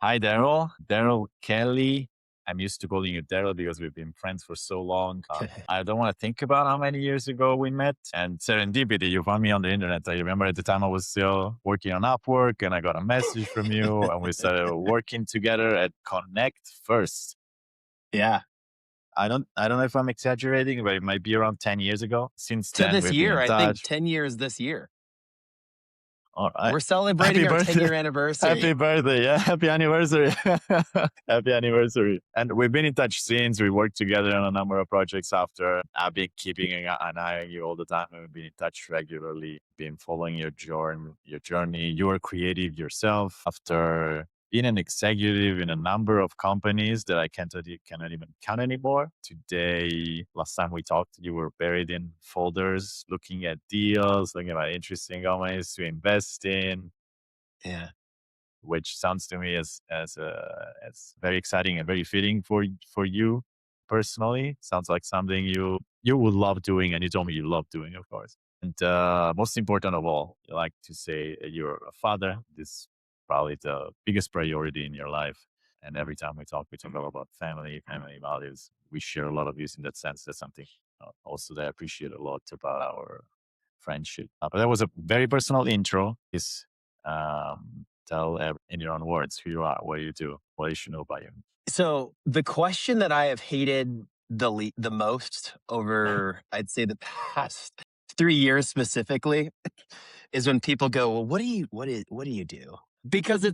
Hi, Darryl. Darryl Kelly. I'm used to calling you Darryl because we've been friends for so long. I don't want to think about how many years ago we met. And serendipity, you found me on the internet. I remember at the time I was still working on Upwork and I got a message from you and we started working together at Connect First. Yeah. I don't know if I'm exaggerating, but it might be around 10 years ago. Since To then, this we've been year, in I think touch. 10 years this year. All right. We're Happy celebrating our birthday. 10-year anniversary. Happy birthday. Yeah. Happy anniversary. Happy anniversary. And we've been in touch since. We worked together on a number of projects after. I've been keeping an eye on you all the time. We've been in touch regularly, been following your journey. You are creative yourself after being an executive in a number of companies that I cannot even count anymore. Today, last time we talked, you were buried in folders, looking at deals, looking at interesting companies to invest in, Yeah. which sounds to me as very exciting and very fitting for you personally. Sounds like something you would love doing, and you told me you love doing, of course. And most important of all, you like to say you're a father. This is probably the biggest priority in your life. And every time we talk a lot about family values. We share a lot of views in that sense. That's something also that I appreciate a lot about our friendship. But that was a very personal intro. Is tell in your own words who you are, what you do, what you should know about you. So the question that I have hated the most over, I'd say, the past 3 years specifically, is when people go, "Well, what do you do?" Because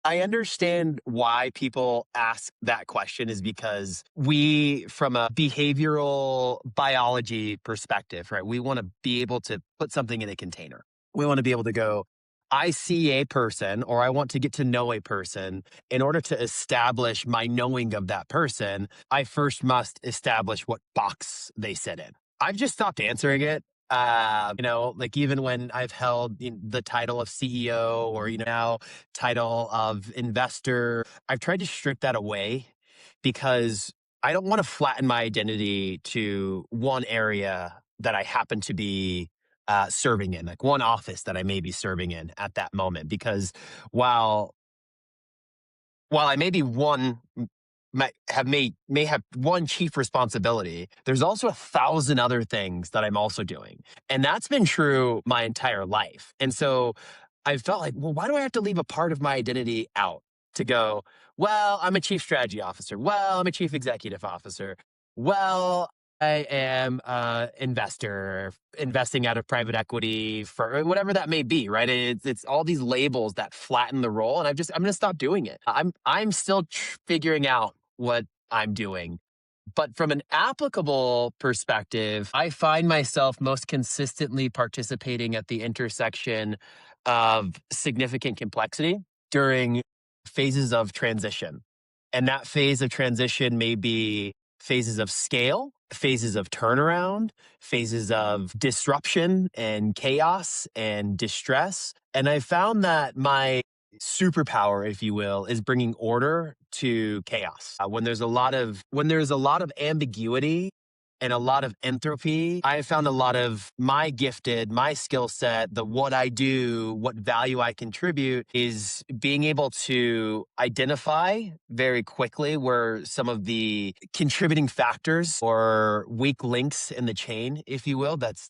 I understand why people ask that question is because we, from a behavioral biology perspective, right? We want to be able to put something in a container. We want to be able to go, I see a person or I want to get to know a person. In order to establish my knowing of that person, I first must establish what box they sit in. I've just stopped answering it. Like even when I've held the title of CEO or, now title of investor, I've tried to strip that away because I don't want to flatten my identity to one area that I happen to be serving in, like one office that I may be serving in at that moment. Because while I may be one may have one chief responsibility, there's also 1,000 other things that I'm also doing. And that's been true my entire life. And so I felt like, well, why do I have to leave a part of my identity out to go, well, I'm a chief strategy officer. Well, I'm a chief executive officer. Well, I am an investor investing out of private equity for whatever that may be, right? It's all these labels that flatten the role, and I'm going to stop doing it. I'm still figuring out what I'm doing. But from an applicable perspective, I find myself most consistently participating at the intersection of significant complexity during phases of transition. And that phase of transition may be phases of scale, phases of turnaround, phases of disruption and chaos and distress. And I found that my superpower, if you will, is bringing order to chaos. When there's a lot of ambiguity and a lot of entropy, I have found a lot of my skill set, what I do, what value I contribute is being able to identify very quickly where some of the contributing factors or weak links in the chain, if you will, that's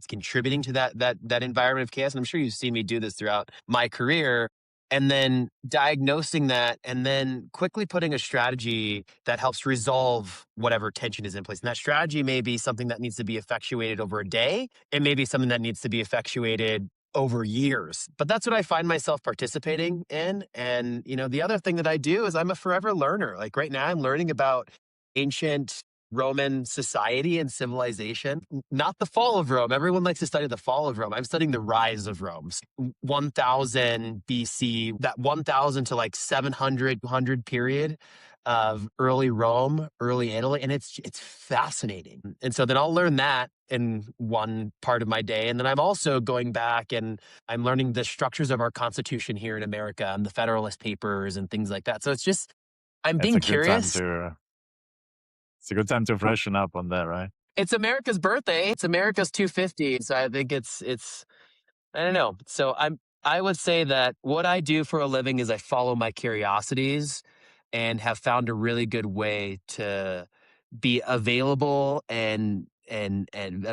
contributing to that environment of chaos. And I'm sure you've seen me do this throughout my career, and then diagnosing that and then quickly putting a strategy that helps resolve whatever tension is in place. And that strategy may be something that needs to be effectuated over a day. It may be something that needs to be effectuated over years. But that's what I find myself participating in. And, the other thing that I do is I'm a forever learner. Like right now, I'm learning about ancient Roman society and civilization, not the fall of Rome. Everyone likes to study the fall of Rome. I'm studying the rise of Rome. 1000 BC, that 1000 to like 700, 200 period of early Rome, early Italy. And it's fascinating. And so then I'll learn that in one part of my day. And then I'm also going back and I'm learning the structures of our Constitution here in America and the Federalist Papers and things like that. So it's just, I'm It's being a good time curious. to it's a good time to freshen up on that, right? It's America's birthday. It's America's 250. So I think it's I don't know. So I would say that what I do for a living is I follow my curiosities and have found a really good way to be available and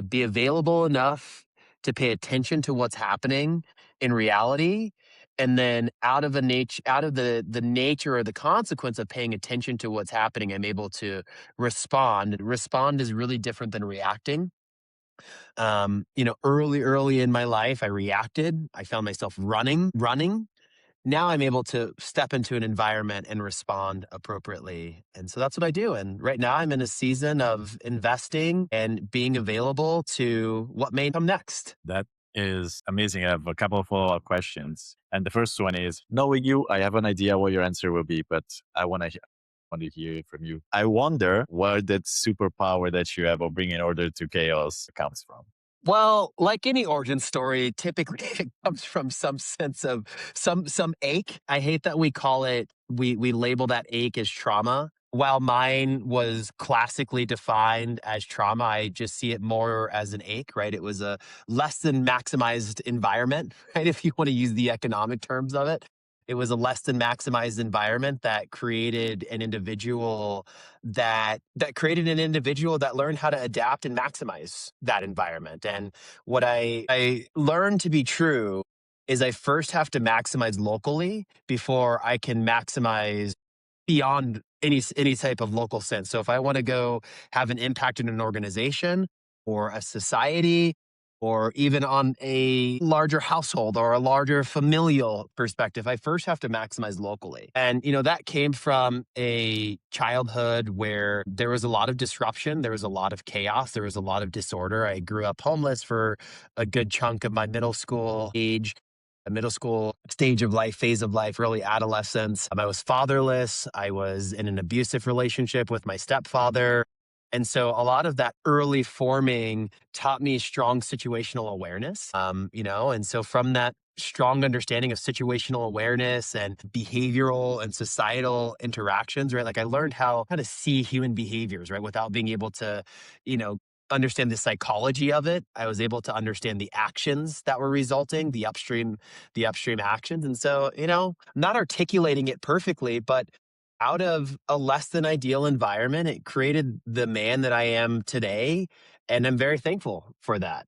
be available enough to pay attention to what's happening in reality, and then out of the nature or the consequence of paying attention to what's happening, I'm able to respond is really different than reacting. Early in my life, I reacted. I found myself running. Now I'm able to step into an environment and respond appropriately. And so that's what I do. And right now I'm in a season of investing and being available to what may come next. That is amazing. I have a couple of follow-up questions. And the first one is, knowing you, I have an idea what your answer will be, but want to hear it from you. I wonder where that superpower that you have of bringing order to chaos comes from. Well, like any origin story, typically it comes from some sense of some ache. I hate that we call it we label that ache as trauma. While mine was classically defined as trauma, I just see it more as an ache, right? It was a less than maximized environment, right? If you want to use the economic terms of it. It was a less than maximized environment that created an individual that learned how to adapt and maximize that environment. And what I learned to be true is I first have to maximize locally before I can maximize beyond any type of local sense. So if I want to go have an impact in an organization or a society or even on a larger household or a larger familial perspective, I first have to maximize locally. And that came from a childhood where there was a lot of disruption, there was a lot of chaos, there was a lot of disorder. I grew up homeless for a good chunk of my middle school age, a middle school stage of life, phase of life, early adolescence. I was fatherless. I was in an abusive relationship with my stepfather. And so a lot of that early forming taught me strong situational awareness. And so from that strong understanding of situational awareness and behavioral and societal interactions, right? Like I learned how to see human behaviors, right? Without being able to, you know, understand the psychology of it. I was able to understand the actions that were resulting, the upstream actions. And so, not articulating it perfectly, but out of a less than ideal environment, it created the man that I am today. And I'm very thankful for that.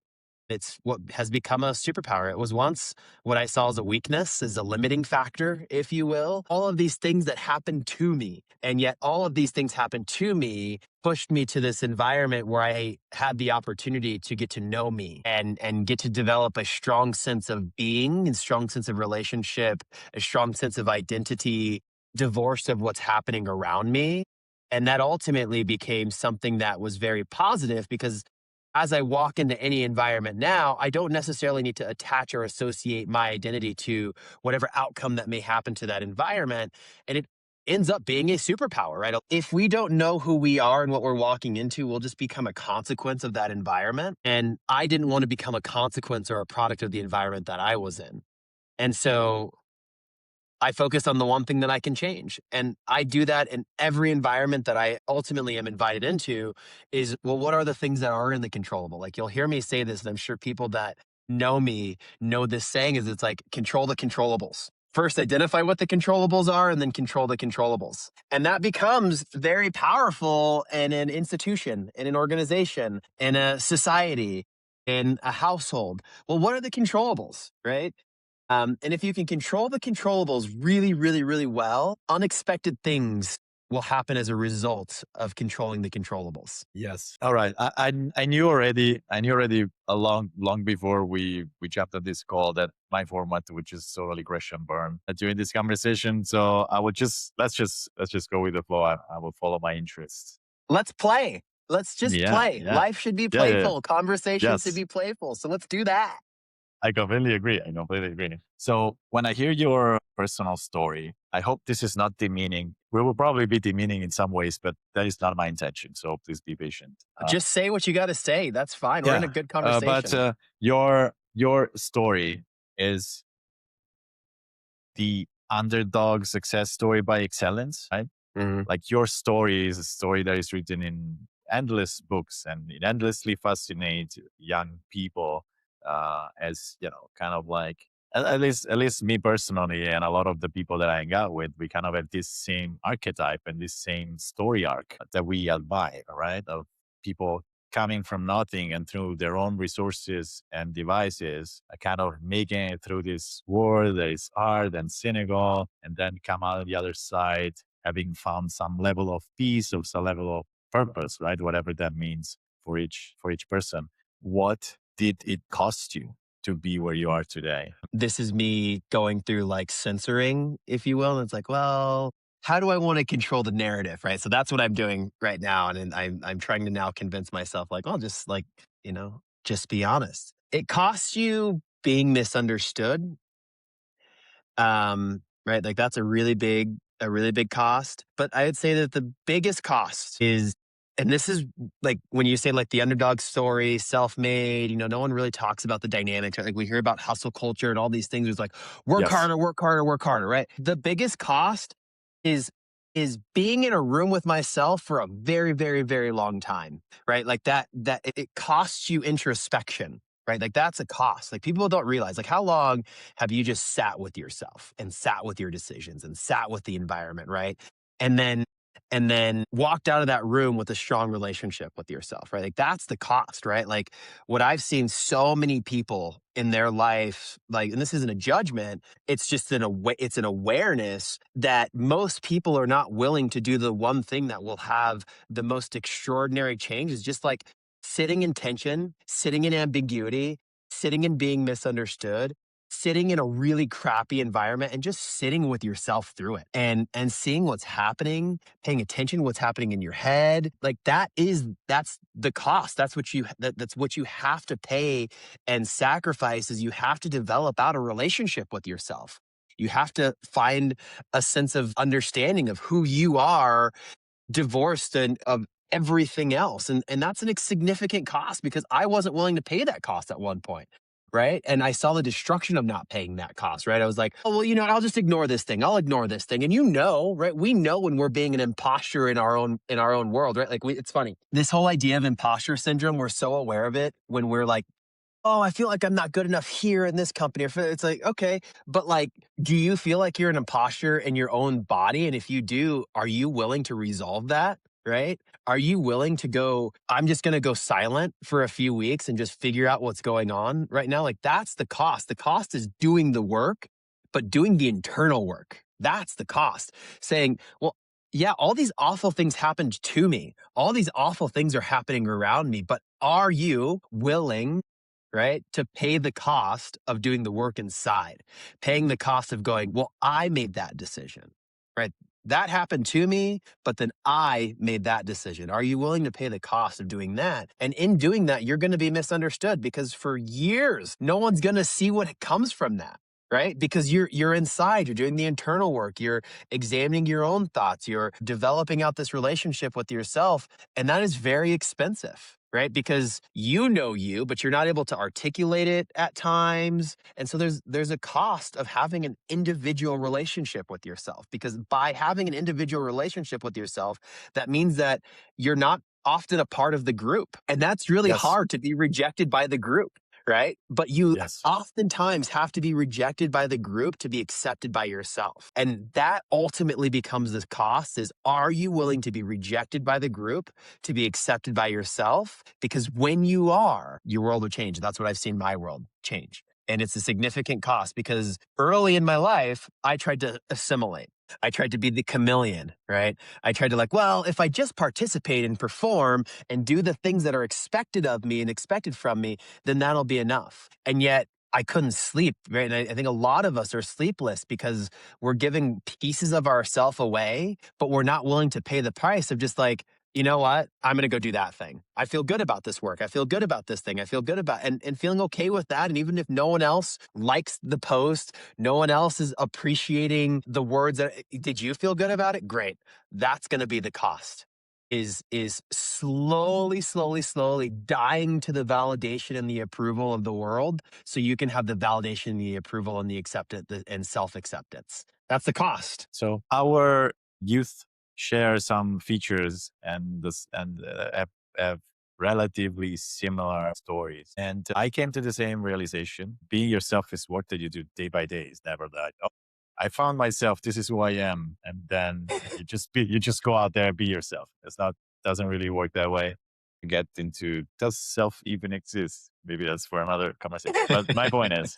It's what has become a superpower. It was once what I saw as a weakness, as a limiting factor, if you will. All of these things that happened to me, and yet all of these things happened to me, pushed me to this environment where I had the opportunity to get to know me and get to develop a strong sense of being and strong sense of relationship, a strong sense of identity, divorced of what's happening around me. And that ultimately became something that was very positive because as I walk into any environment now, I don't necessarily need to attach or associate my identity to whatever outcome that may happen to that environment. And it ends up being a superpower, right? If we don't know who we are and what we're walking into, we'll just become a consequence of that environment. And I didn't want to become a consequence or a product of the environment that I was in. And so I focus on the one thing that I can change. And I do that in every environment that I ultimately am invited into is, well, what are the things that are in the controllable? Like you'll hear me say this, and I'm sure people that know me know this saying is it's like control the controllables. First, identify what the controllables are and then control the controllables. And that becomes very powerful in an institution, in an organization, in a society, in a household. Well, what are the controllables, right? And if you can control the controllables really, really, really well, unexpected things will happen as a result of controlling the controllables. Yes. All right. I knew already. I knew already a long before we jumped on this call that my format, which is totally crash and burn during this conversation. So I would just let's just go with the flow. I will follow my interests. Let's play. Let's just Yeah. play. Yeah. Life should be Yeah. Yeah. Yeah. playful. Conversations should Yes. be playful. So let's do that. I completely agree. I completely agree. So when I hear your personal story, I hope this is not demeaning. We will probably be demeaning in some ways, but that is not my intention. So please be patient. Just say what you got to say. That's fine. We're in a Yeah. good But conversation. your story is the underdog success story by excellence, right? Mhm. Like your story is a story that is written in endless books and it endlessly fascinates young people as kind of like at least me personally, and a lot of the people that I hang out with, we kind of have this same archetype and this same story arc that we admire, right? Of people coming from nothing and through their own resources and devices, kind of making it through this world that is hard and cynical, and then come out on the other side having found some level of peace, of some level of purpose, right? Whatever that means for each person. What did it cost you to be where you are today? This is me going through like censoring, if you will. And it's like, well, how do I want to control the narrative? Right. So that's what I'm doing right now. And I'm trying to now convince myself, like, oh, just like, just be honest. It costs you being misunderstood. Right. Like that's a really big cost. But I would say that the biggest cost is, and this is like when you say like the underdog story, self-made, no one really talks about the dynamics. Right? Like we hear about hustle culture and all these things. It's like work Yes. harder, work harder, work harder. Right. The biggest cost is is being in a room with myself for a very, very, very long time. Right. Like that it costs you introspection. Right. Like that's a cost. Like people don't realize like how long have you just sat with yourself and sat with your decisions and sat with the environment, right? And then walked out of that room with a strong relationship with yourself, right? Like that's the cost, right? Like what I've seen so many people in their life, like, and this isn't a judgment, it's just it's an awareness that most people are not willing to do the one thing that will have the most extraordinary change is just like sitting in tension, sitting in ambiguity, sitting in being misunderstood, sitting in a really crappy environment and just sitting with yourself through it and seeing what's happening, paying attention to what's happening in your head. Like that's the cost. That's what you have to pay and sacrifice is you have to develop out a relationship with yourself. You have to find a sense of understanding of who you are divorced and of everything else. And that's an significant cost because I wasn't willing to pay that cost at one point. Right. And I saw the destruction of not paying that cost. Right. I was like, oh, well, I'll just ignore this thing. I'll ignore this thing. And right. We know when we're being an imposter in our own world. Right. Like it's funny. This whole idea of imposter syndrome, we're so aware of it when we're like, oh, I feel like I'm not good enough here in this company. It's like, okay, but like, do you feel like you're an imposter in your own body? And if you do, are you willing to resolve that? Right? Are you willing to go, I'm just going to go silent for a few weeks and just figure out what's going on right now? Like, that's the cost. The cost is doing the work, but doing the internal work. That's the cost. Saying, well, yeah, all these awful things happened to me. All these awful things are happening around me, but are you willing, right, to pay the cost of doing the work inside, paying the cost of going, well, I made that decision, right? That happened to me, but then I made that decision. Are you willing to pay the cost of doing that? And in doing that, you're going to be misunderstood because for years, no one's going to see what comes from that. Right? Because you're inside, you're doing the internal work, you're examining your own thoughts, you're developing out this relationship with yourself. And that is very expensive, right? Because you, but you're not able to articulate it at times. And so there's a cost of having an individual relationship with yourself. Because by having an individual relationship with yourself, that means that you're not often a part of the group. And that's really Yes. hard to be rejected by the group. Right. But you Yes. oftentimes have to be rejected by the group to be accepted by yourself. And that ultimately becomes the cost is are you willing to be rejected by the group to be accepted by yourself? Because when you are, your world will change. That's what I've seen my world change. And it's a significant cost because early in my life, I tried to assimilate. I tried to be the chameleon, right? I tried to like, well, if I just participate and perform and do the things that are expected of me and expected from me, then that'll be enough. And yet I couldn't sleep, right? And I think a lot of us are sleepless because we're giving pieces of ourself away, but we're not willing to pay the price of just like, you know what? I'm going to go do that thing. I feel good about this work. I feel good about this thing. I feel good about and feeling okay with that. And even if no one else likes the post, no one else is appreciating the words that did you feel good about it? Great. That's going to be the cost is slowly, slowly, slowly dying to the validation and the approval of the world so you can have the validation, the approval, and the acceptance and self-acceptance. That's the cost. So our youth share some features and have relatively similar stories. And I came to the same realization. Being yourself is work that you do day by day. It's never that, oh, I found myself, this is who I am. And then you just go out there, be yourself. It's not, doesn't really work that way. You get into, does self even exist? Maybe that's for another conversation. But my point is,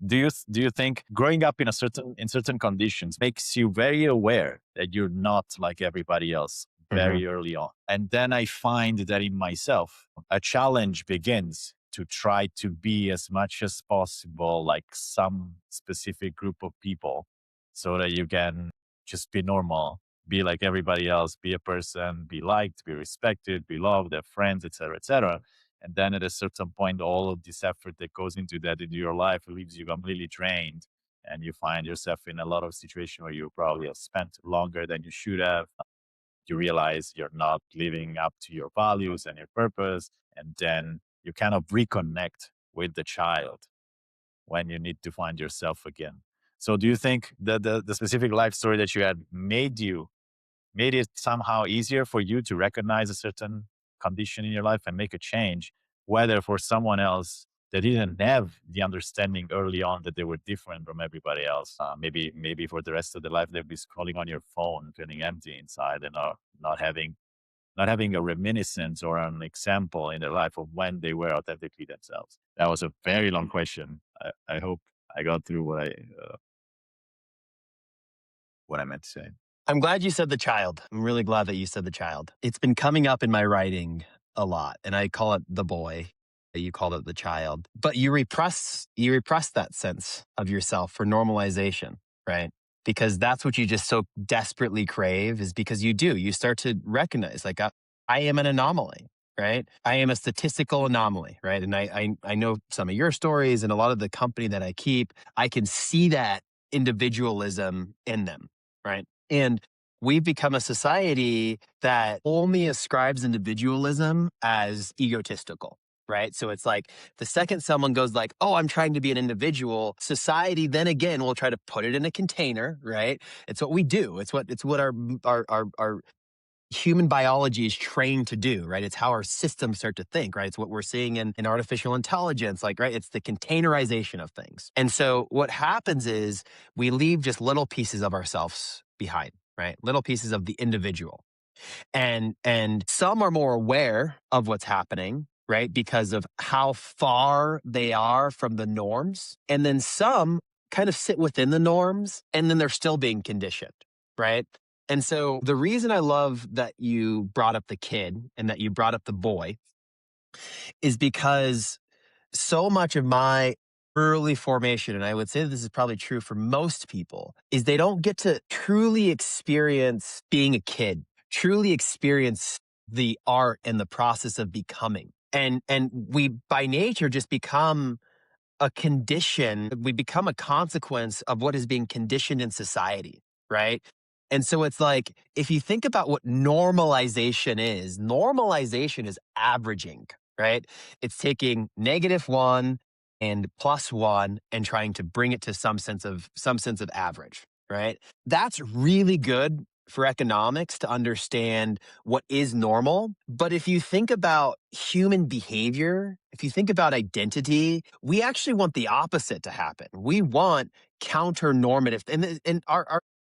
do you think growing up in certain conditions makes you very aware that you're not like everybody else Mhm. very early on? And then I find that in myself, a challenge begins to try to be as much as possible like some specific group of people so that you can just be normal, be like everybody else, be a person, be liked, be respected, be loved, have friends, etc., etc. And then at a certain point, all of this effort that goes into that into your life leaves you completely drained. And you find yourself in a lot of situations where you probably have spent longer than you should have. You realize you're not living up to your values and your purpose. And then you kind of reconnect with the child when you need to find yourself again. So do you think that the specific life story that you had made it somehow easier for you to recognize a certain condition in your life and make a change, whether for someone else that didn't have the understanding early on that they were different from everybody else. Maybe for the rest of their life they'll be scrolling on your phone, feeling empty inside, and not having a reminiscence or an example in their life of when they were authentically themselves. That was a very long question. I hope I got through what I meant to say. I'm glad you said the child. I'm really glad that you said the child. It's been coming up in my writing a lot, and I call it the boy. You called it the child. But you repress that sense of yourself for normalization, right? Because that's what you just so desperately crave is because you do. You start to recognize like I am an anomaly, right? I am a statistical anomaly, right? And I know some of your stories and a lot of the company that I keep, I can see that individualism in them, right? And we've become a society that only ascribes individualism as egotistical, right? So it's like the second someone goes like, "Oh, I'm trying to be an individual," society then again will try to put it in a container, right? It's what we do. It's what our human biology is trained to do, right? It's how our systems start to think, right? It's what we're seeing in artificial intelligence, like, right? It's the containerization of things. And so what happens is we leave just little pieces of ourselves behind, right? Little pieces of the individual. And some are more aware of what's happening, right? Because of how far they are from the norms. And then some kind of sit within the norms and then they're still being conditioned, right? And so the reason I love that you brought up the kid and that you brought up the boy is because so much of my early formation, and I would say this is probably true for most people, is they don't get to truly experience being a kid, truly experience the art and the process of becoming. And we by nature just become a condition, we become a consequence of what is being conditioned in society, right? And so it's like, if you think about what normalization is averaging, right? It's taking -1 and +1 and trying to bring it to some sense of average, right? That's really good for economics to understand what is normal. But if you think about human behavior, if you think about identity, we actually want the opposite to happen. We want counter normative, and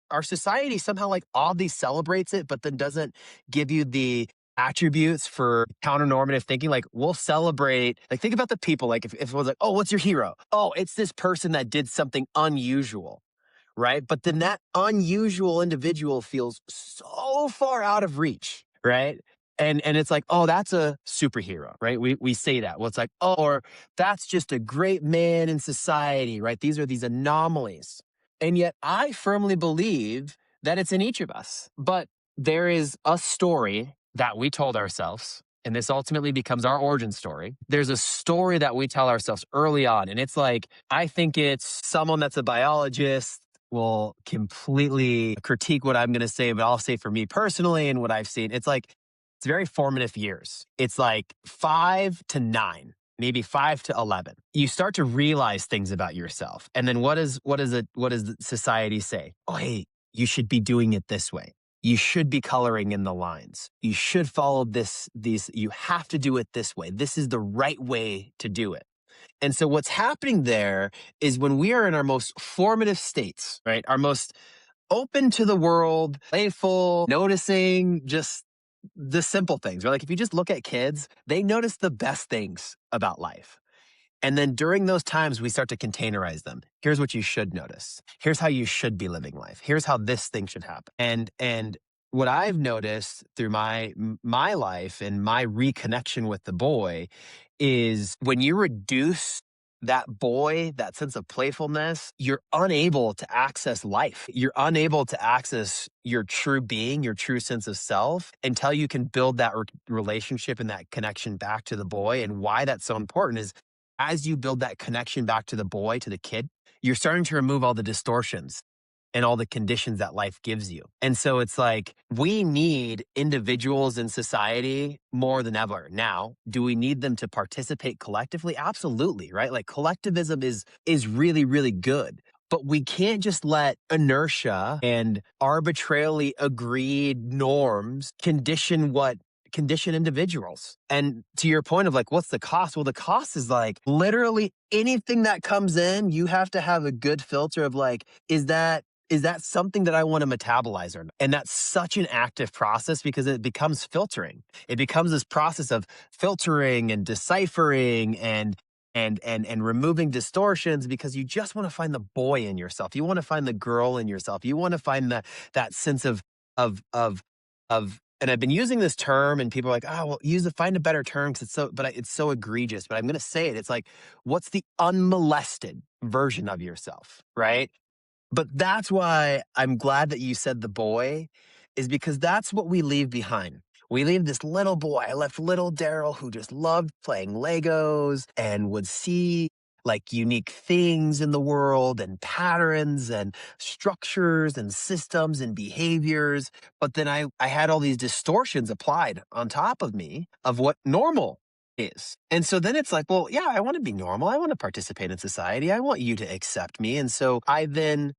our society somehow like oddly celebrates it, but then doesn't give you the attributes for counter normative thinking. Like we'll celebrate, like think about the people, like if it was like, oh, what's your hero? Oh, it's this person that did something unusual, right? But then that unusual individual feels so far out of reach, right? And it's like, oh, that's a superhero, right? We say that. Well, it's like, oh, or that's just a great man in society, right? These are these anomalies. And yet I firmly believe that it's in each of us. But there is a story that we told ourselves, and this ultimately becomes our origin story. There's a story that we tell ourselves early on. And it's like, I think it's someone that's a biologist will completely critique what I'm going to say, but I'll say for me personally and what I've seen, it's like, it's very formative years. It's like 5 to 9, maybe 5 to 11. You start to realize things about yourself. And then what does the society say? Oh, hey, you should be doing it this way. You should be coloring in the lines. You should follow you have to do it this way. This is the right way to do it. And so what's happening there is when we are in our most formative states, right? Our most open to the world, playful, noticing just the simple things. Right? Like if you just look at kids, they notice the best things about life. And then during those times, we start to containerize them. Here's what you should notice. Here's how you should be living life. Here's how this thing should happen. And what I've noticed through my life and my reconnection with the boy is when you reduce that boy, that sense of playfulness, you're unable to access life. You're unable to access your true being, your true sense of self until you can build that relationship and that connection back to the boy. And why that's so important is as you build that connection back to the boy, to the kid, you're starting to remove all the distortions and all the conditions that life gives you. And so it's like we need individuals in society more than ever. Now, do we need them to participate collectively? Absolutely, right? Like collectivism is really really good. But we can't just let inertia and arbitrarily agreed norms condition individuals. And to your point of like, what's the cost? Well, the cost is like literally anything that comes in, you have to have a good filter of like, is that something that I want to metabolize or not? And that's such an active process because it becomes filtering. It becomes this process of filtering and deciphering and removing distortions because you just want to find the boy in yourself. You want to find the girl in yourself. You want to find that sense of and I've been using this term and people are like, oh, well, find a better term because it's so egregious, but I'm going to say it. It's like, what's the unmolested version of yourself, right? But that's why I'm glad that you said the boy, is because that's what we leave behind. We leave this little boy. I left little Darryl who just loved playing Legos and would see like unique things in the world and patterns and structures and systems and behaviors. But then I had all these distortions applied on top of me of what normal is. And so then it's like, well, yeah, I want to be normal. I want to participate in society. I want you to accept me. And so I then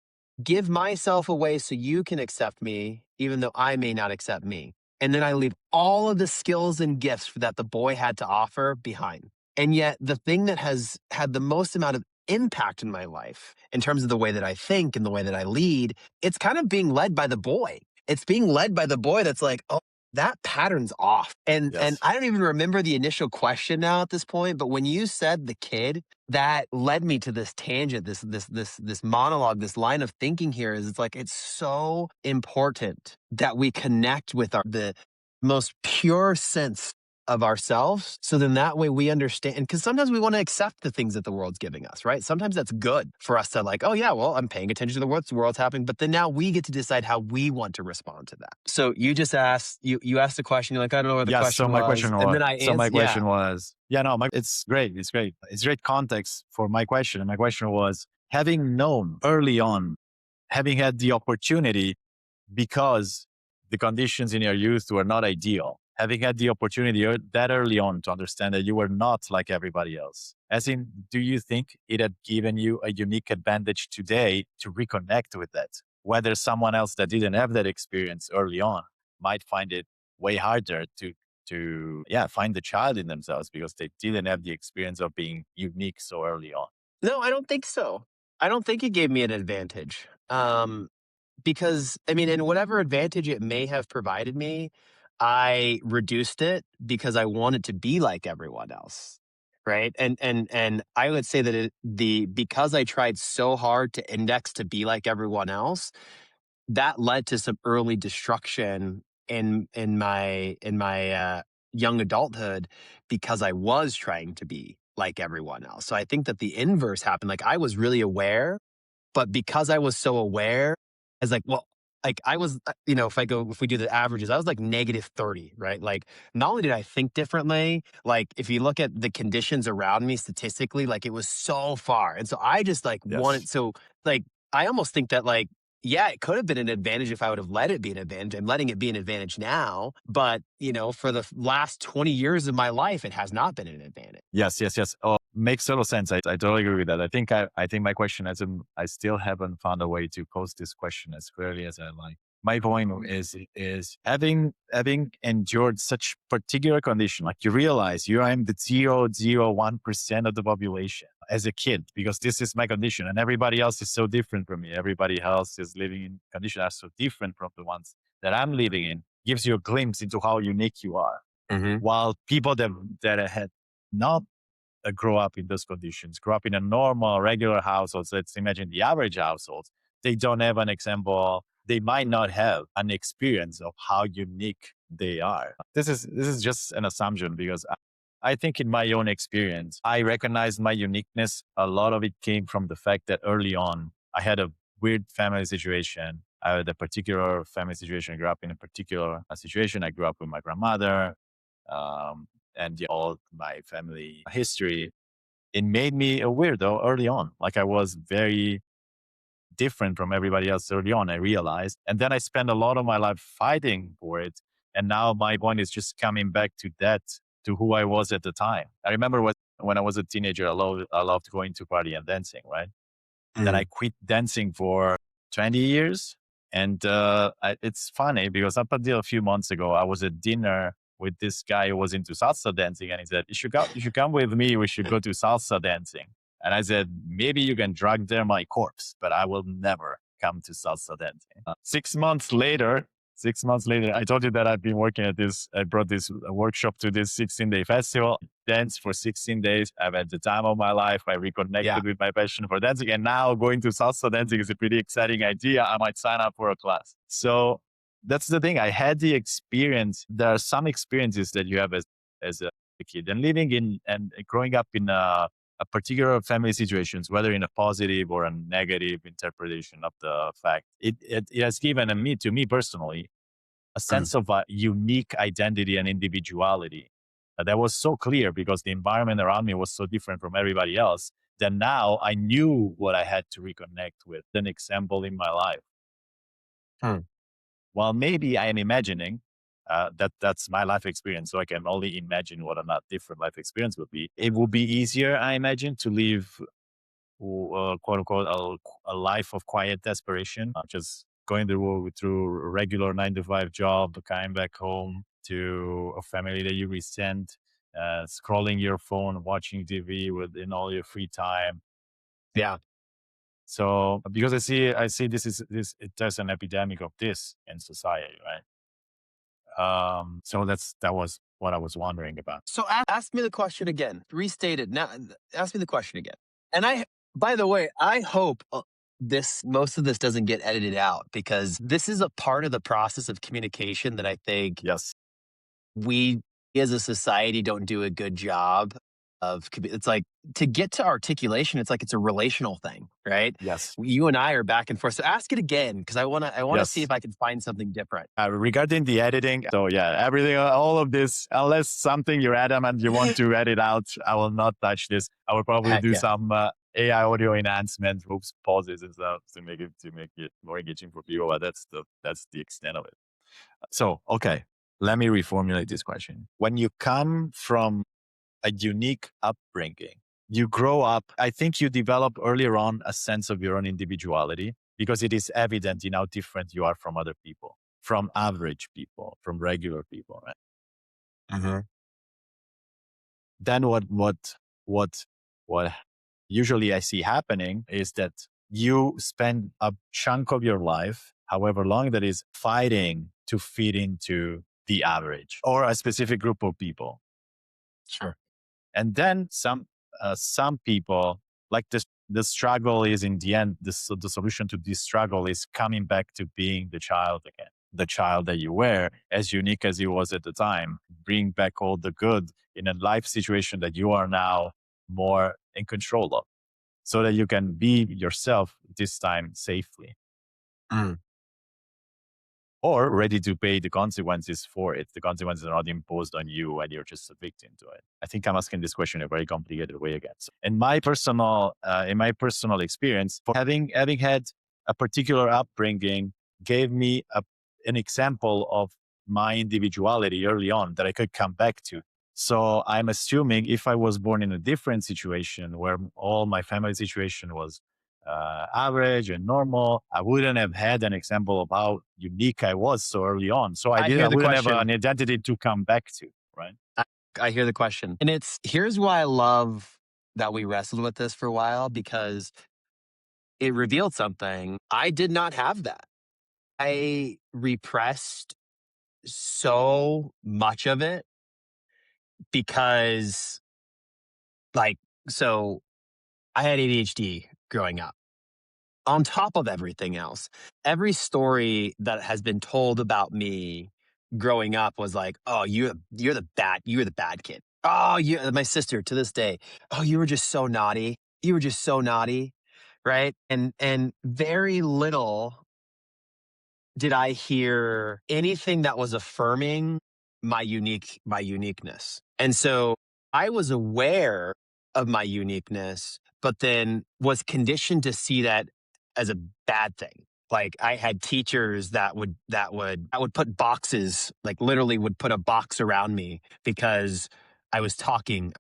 give myself away so you can accept me, even though I may not accept me. And then I leave all of the skills and gifts that the boy had to offer behind. And yet, the thing that has had the most amount of impact in my life, in terms of the way that I think and the way that I lead, it's kind of being led by the boy. It's being led by the boy that's like, oh, that pattern's off. And Yes. I don't even remember the initial question now at this point, but when you said the kid, that led me to this tangent, this monologue, this line of thinking here is it's like it's so important that we connect with the most pure sense of ourselves. So then that way we understand, because sometimes we want to accept the things that the world's giving us, right? Sometimes that's good for us to like, oh yeah, well, I'm paying attention to the world's happening. But then now we get to decide how we want to respond to that. So you just asked, you asked a question, you're like, I don't know what the Yes. question was. And then I My answered, yeah. question was, yeah, no, it's great. It's great. It's great context for my question. And my question was, having known early on, having had the opportunity, because the conditions in your youth were not ideal, having had the opportunity that early on to understand that you were not like everybody else. As in, do you think it had given you a unique advantage today to reconnect with that? Whether someone else that didn't have that experience early on might find it way harder to find the child in themselves because they didn't have the experience of being unique so early on. No, I don't think so. I don't think it gave me an advantage. Because I mean, and whatever advantage it may have provided me, I reduced it because I wanted to be like everyone else. Right. And I would say that because I tried so hard to index to be like everyone else, that led to some early destruction in my young adulthood because I was trying to be like everyone else. So I think that the inverse happened. Like I was really aware, but because I was so aware, I was like, well, like I was, if we do the averages, I was like -30, right? Like not only did I think differently, like if you look at the conditions around me statistically, like it was so far. And so I just like Yes. wanted, so like, I almost think that like, yeah, it could have been an advantage if I would have let it be an advantage. I'm letting it be an advantage now, but for the last 20 years of my life, it has not been an advantage. Yes, yes, yes. Oh, makes total sense. I totally agree with that. I think my question hasn't, I still haven't found a way to pose this question as clearly as I like. My point is having endured such particular condition, like you realize you are in the 0.01% of the population as a kid, because this is my condition and everybody else is so different from me. Everybody else is living in conditions that are so different from the ones that I'm living in. Gives you a glimpse into how unique you are. Hmm. While people that had not grow up in those conditions, grow up in a normal, regular household. So let's imagine the average household. They don't have an example. They might not have an experience of how unique they are. This is just an assumption because I think in my own experience, I recognized my uniqueness. A lot of it came from the fact that early on, I had a weird family situation. I had a particular family situation. I grew up in a particular situation. I grew up with my grandmother. Um, and all my family history, it made me a weirdo early on. Like I was very different from everybody else early on, I realized. And then I spent a lot of my life fighting for it. And now my point is just coming back to that, to who I was at the time. I remember when I was a teenager, I loved going to party and dancing, right? Then I Mm. quit dancing for 20 years. And it's funny because up until a few months ago, I was at dinner with this guy who was into salsa dancing. And he said, you should come with me. We should go to salsa dancing. And I said, maybe you can drag there my corpse, but I will never come to salsa dancing. 6 months later, I told you that I've been working at this, I brought this workshop to this 16-day festival, danced for 16 days. I've had the time of my life. I Yeah. reconnected with my passion for dancing. And now going to salsa dancing is a pretty exciting idea. I might sign up for a class. So that's the thing. I had the experience. There are some experiences that you have as a kid and living in and growing up in a particular family situations, whether in a positive or a negative interpretation of the fact, it has given to me personally, a Mm. sense of a unique identity and individuality that was so clear because the environment around me was so different from everybody else that now I knew what I had to reconnect with. An example in my life. Mm. Well, maybe I am imagining that's my life experience, so I can only imagine what a not different life experience would be. It would be easier, I imagine, to live quote unquote a life of quiet desperation, just going through a regular 9 to 5 job, coming back home to a family that you resent, scrolling your phone, watching TV within all your free time. Yeah. So because I see there's an epidemic of this in society, right? So that was what I was wondering about. So ask me the question again. Restate it. Now ask me the question again. And by the way, I hope this most of this doesn't get edited out because this is a part of the process of communication that I think Yes, we as a society don't do a good job of. It's like to get to articulation, it's like it's a relational thing, right? yes, You and I are back and forth. So ask it again because I want to see yes. if I can find something different. Regarding the editing, so yeah, everything, all of this, unless something you're adamant you want to edit out, I will not touch this. I will probably Heck do yeah. some AI audio enhancement, oops, pauses and stuff to make it more engaging for people. But that's the extent of it. So okay, let me reformulate this question. When you come from a unique upbringing, you grow up, I think you develop earlier on a sense of your own individuality because it is evident in how different you are from other people, from average people, from regular people, right? Hmm. Then what usually I see happening is that you spend a chunk of your life, however long that is, fighting to fit into the average or a specific group of people. Sure. And then some people, like the struggle is in the end, the solution to this struggle is coming back to being the child again, the child that you were, as unique as you was at the time. Bring back all the good in a life situation that you are now more in control of, so that you can be yourself this time safely, Mm. or ready to pay the consequences for it. The consequences are not imposed on you and you're just a victim to it. I think I'm asking this question in a very complicated way again. So in my personal experience, for having had a particular upbringing gave me an example of my individuality early on that I could come back to. So I'm assuming if I was born in a different situation where all my family situation was average and normal, I wouldn't have had an example of how unique I was so early on. So I I hear the wouldn't have question. an identity to come back to, right? I, I hear the question. And here's why I love that we wrestled with this for a while, because it revealed something. I did not have that. I repressed so much of it because, like, so I had ADHD growing up. On top of everything else, every story that has been told about me growing up was like, "Oh, you were the bad kid. Oh, you." My sister to this day, "Oh, you were just so naughty. You were just so naughty." Right? And very little did I hear anything that was affirming my uniqueness. And so I was aware of my uniqueness, but then was conditioned to see that as a bad thing. Like I had teachers that would put boxes, like literally would put a box around me because I was talking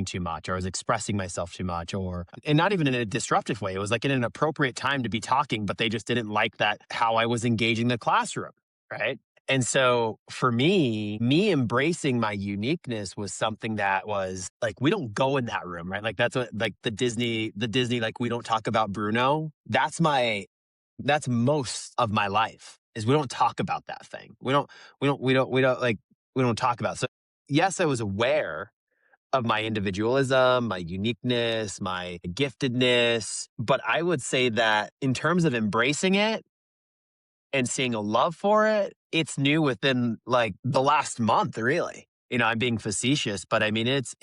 too much or I was expressing myself too much, or and not even in a disruptive way. It was like in an appropriate time to be talking, but they just didn't like that how I was engaging the classroom. Right. And so for me embracing my uniqueness was something that was like, we don't go in that room, right? Like that's what like the Disney, like we don't talk about Bruno. That's most of my life is we don't talk about that thing. We don't talk about. So yes, I was aware of my individualism, my uniqueness, my giftedness. But I would say that in terms of embracing it and seeing a love for it, it's new within like the last month, really. I'm being facetious, but I mean it's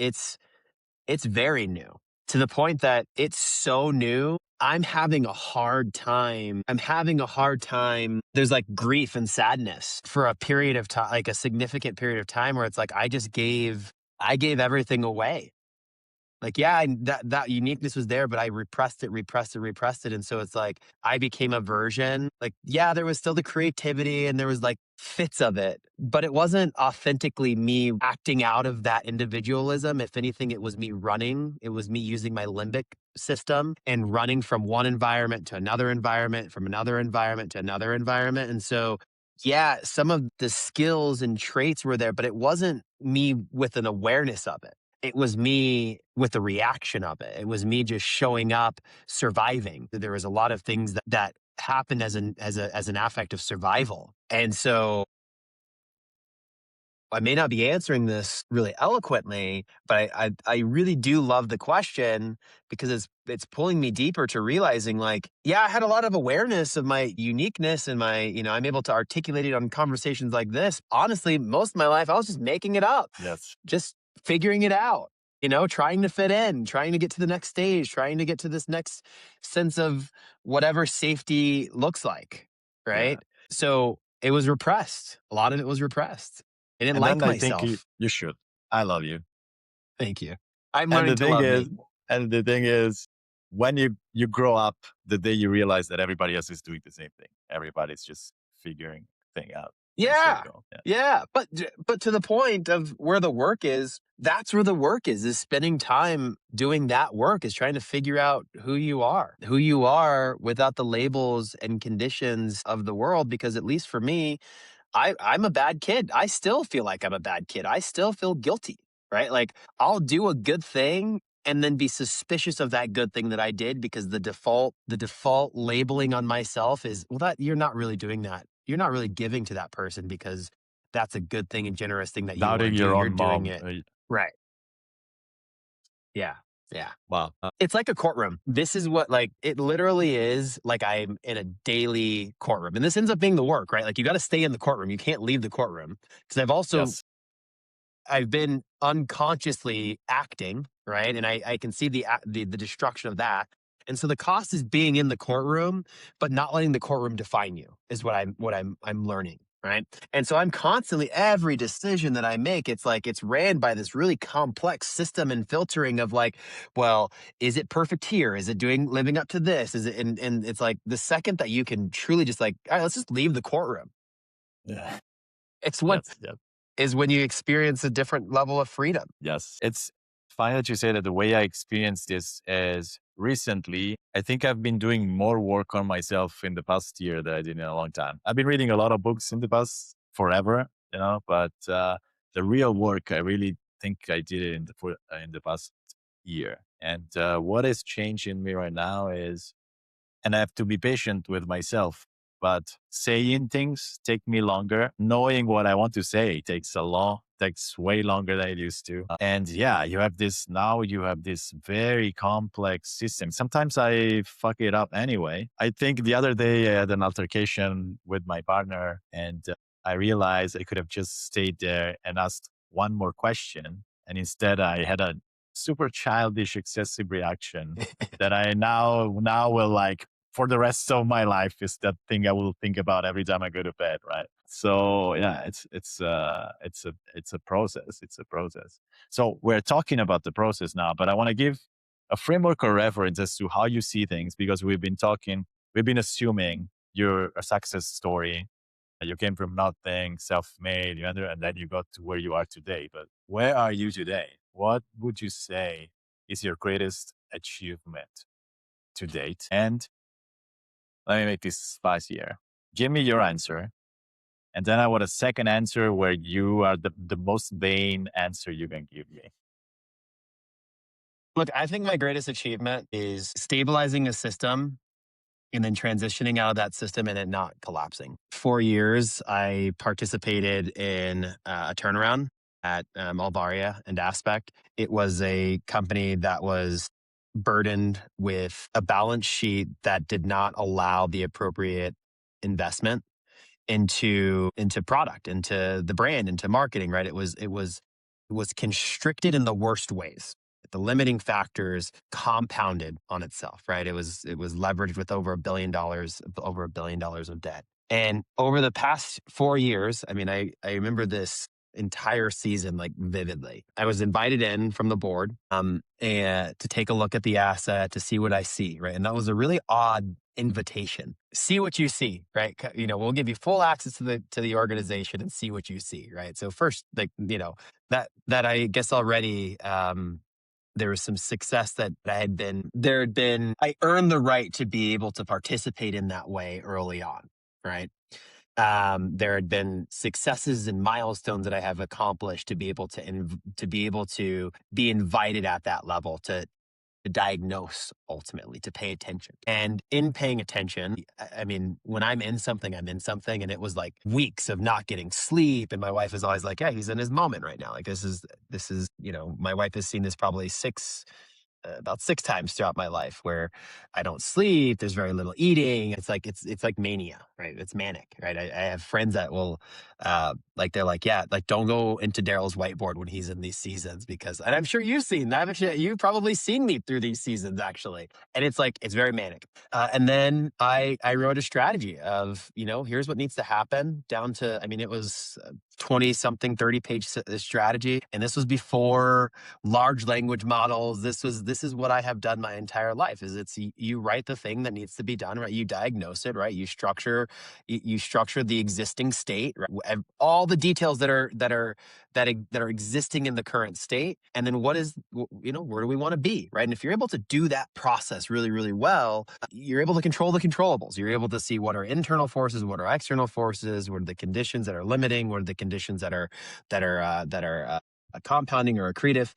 very new to the point that it's so new. I'm having a hard time. I'm having a hard time. There's like grief and sadness for a period of time, like a significant period of time where it's like I gave everything away. Like, yeah, that uniqueness was there, but I repressed it, repressed it, repressed it. And so it's like I became a version. Like, yeah, there was still the creativity and there was like fits of it, but it wasn't authentically me acting out of that individualism. If anything, it was me running. It was me using my limbic system and running from one environment to another environment, from another environment to another environment. And so yeah, some of the skills and traits were there, but it wasn't me with an awareness of it. It was me with a reaction of it. It was me just showing up, surviving. There was a lot of things that happened as an affect of survival. And so I may not be answering this really eloquently, but I really do love the question because it's pulling me deeper to realizing like, yeah, I had a lot of awareness of my uniqueness and I'm able to articulate it on conversations like this. Honestly, most of my life I was just making it up, Yes. just figuring it out, trying to fit in, trying to get to the next stage, trying to get to this next sense of whatever safety looks like, Yeah. right? So it was repressed. A lot of it was repressed. I didn't And then like I think myself. you should. I love you. Thank you. I'm And learning the to thing love is, me. when you grow up, the day you realize that everybody else is doing the same thing. Everybody's just figuring thing out as they Yeah. go. Yeah. Yeah. But to the point of where the work is, that's where the work is spending time doing that work, is trying to figure out who you are without the labels and conditions of the world. Because at least for me, I'm a bad kid. I still feel like I'm a bad kid. I still feel guilty, right? Like I'll do a good thing and then be suspicious of that good thing that I did because the default labeling on myself is, well, that you're not really doing that. You're not really giving to that person because that's a good thing and generous thing that you want to Doubting do. your You're own doing mom. it. Right. Yeah. Yeah. Wow. It's like a courtroom. This is what, like, it literally is like I'm in a daily courtroom. And this ends up being the work, right? Like, you got to stay in the courtroom. You can't leave the courtroom. Because Yes. I've been unconsciously acting, right? And I can see the destruction of that. And so the cost is being in the courtroom, but not letting the courtroom define you is what I'm learning. Right. And so I'm constantly, every decision that I make, it's like it's ran by this really complex system and filtering of like, well, is it perfect here? Is it living up to this? Is it, and it's like the second that you can truly just like, all right, let's just leave the courtroom. Yeah. It's what Yes. Yes. is when you experience a different level of freedom. Yes. It's funny that you say that. The way I experienced this is recently, I think I've been doing more work on myself in the past year than I did in a long time. I've been reading a lot of books in the past forever, but the real work, I really think I did it in the past year. And what is changing me right now is, and I have to be patient with myself. But saying things take me longer. Knowing what I want to say takes way longer than it used to. And yeah, you have this very complex system. Sometimes I fuck it up anyway. I think the other day I had an altercation with my partner, and I realized I could have just stayed there and asked one more question. And instead I had a super childish, excessive reaction that I now will like for the rest of my life is that thing I will think about every time I go to bed, right? So yeah, it's a process. It's a process. So we're talking about the process now, but I want to give a framework or reference as to how you see things because we've been assuming you're a success story. You came from nothing, self-made, and then you got to where you are today. But where are you today? What would you say is your greatest achievement to date? And let me make this spicier. Give me your answer. And then I want a second answer where you are the most vain answer you can give me. Look, I think my greatest achievement is stabilizing a system and then transitioning out of that system and it not collapsing. 4 years, I participated in a turnaround at Alvaria and Aspect. It was a company that was burdened with a balance sheet that did not allow the appropriate investment into product, into the brand, into marketing, right? It was constricted in the worst ways. The limiting factors compounded on itself, right? It was leveraged with over $1 billion of debt. And over the past 4 years, I mean, I remember this entire season like vividly. I was invited in from the board and to take a look at the asset to see what I see, right? And that was a really odd invitation. See what you see, right? We'll give you full access to the organization and see what you see, right? So first, like, that I guess already there was some success that I earned the right to be able to participate in that way early on, right? There had been successes and milestones that I have accomplished to be able to be invited at that level to diagnose ultimately, to pay attention. And in paying attention, I mean, when I'm in something, I'm in something. And it was like weeks of not getting sleep. And my wife is always like, yeah, he's in his moment right now. Like this is, my wife has seen this probably about 6 times throughout my life where I don't sleep. There's very little eating. It's like mania, right? It's manic, right? I have friends that will, they're like, yeah, like don't go into Darryl's whiteboard when he's in these seasons and I'm sure you've probably seen me through these seasons actually, and it's very manic. And then I wrote a strategy of here's what needs to happen down to I mean it was 20 something 30-page strategy, and this was before large language models. This is what I have done my entire life. You write the thing that needs to be done, right? You diagnose it, right? You structure the existing state, right? All the details that are existing in the current state, and then where do we want to be, right? And if you're able to do that process really, really well, you're able to control the controllables. You're able to see what are internal forces, what are external forces, what are the conditions that are limiting, what are the conditions that are compounding or accretive.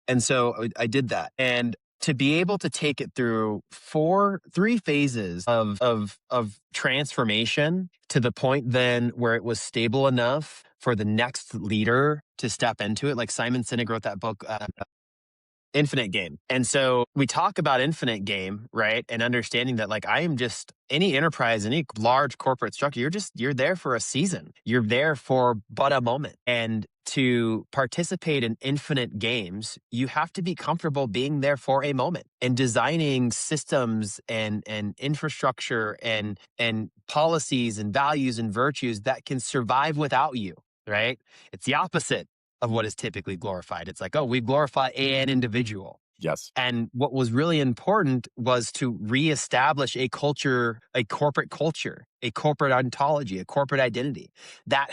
And so I did that. And to be able to take it through three phases of transformation to the point then where it was stable enough for the next leader to step into it. Like Simon Sinek wrote that book, Infinite Game. And so we talk about Infinite Game, right? And understanding that like I am just any enterprise, any large corporate structure, you're there for a season. You're there for but a moment. And to participate in infinite games, you have to be comfortable being there for a moment and designing systems and infrastructure and policies and values and virtues that can survive without you, right? It's the opposite of what is typically glorified. It's like, oh, we glorify an individual. Yes. And what was really important was to reestablish a culture, a corporate culture a corporate ontology, a corporate identity. That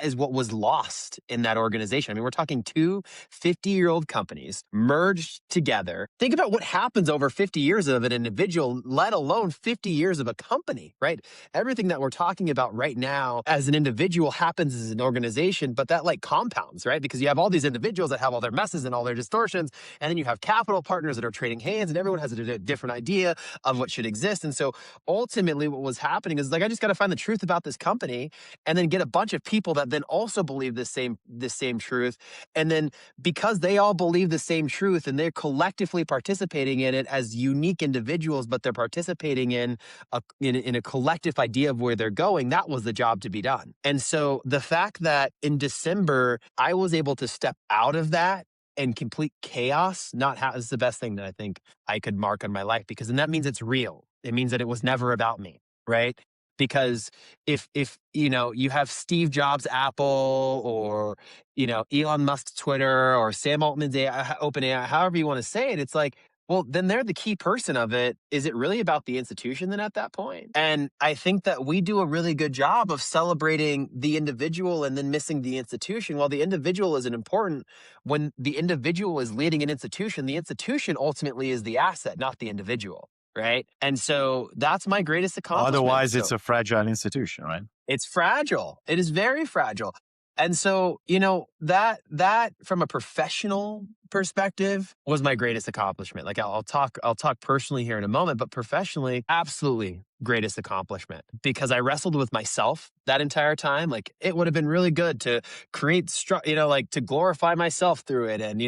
is what was lost in that organization. I mean, we're talking two 50-year-old companies merged together. Think about what happens over 50 years of an individual, let alone 50 years of a company, right? Everything that we're talking about right now as an individual happens as an organization, but that like compounds, right? Because you have all these individuals that have all their messes and all their distortions, and then you have capital partners that are trading hands, and everyone has a different idea of what should exist. And so ultimately what was happening is like, I just got to find the truth about this company and then get a bunch of people that then also believe this same truth. And then because they all believe the same truth and they're collectively participating in it as unique individuals, but they're participating in a collective idea of where they're going, that was the job to be done. And so the fact that in December, I was able to step out of that and complete chaos, not how is the best thing that I think I could mark on my life, because then that means it's real. It means that it was never about me, right? Because if you have Steve Jobs Apple, or Elon Musk's Twitter, or Sam Altman's OpenAI, however you want to say it, it's like, well, then they're the key person of it. Is it really about the institution then at that point? And I think that we do a really good job of celebrating the individual and then missing the institution. While the individual isn't important, when the individual is leading an institution, the institution ultimately is the asset, not the individual. Right. And so that's my greatest accomplishment. Otherwise, it's So a fragile institution, right? it's fragile. It is very fragile. And so, that from a professional perspective was my greatest accomplishment. Like I'll talk personally here in a moment, but professionally, absolutely greatest accomplishment, because I wrestled with myself that entire time. Like it would have been really good to create, like to glorify myself through it and,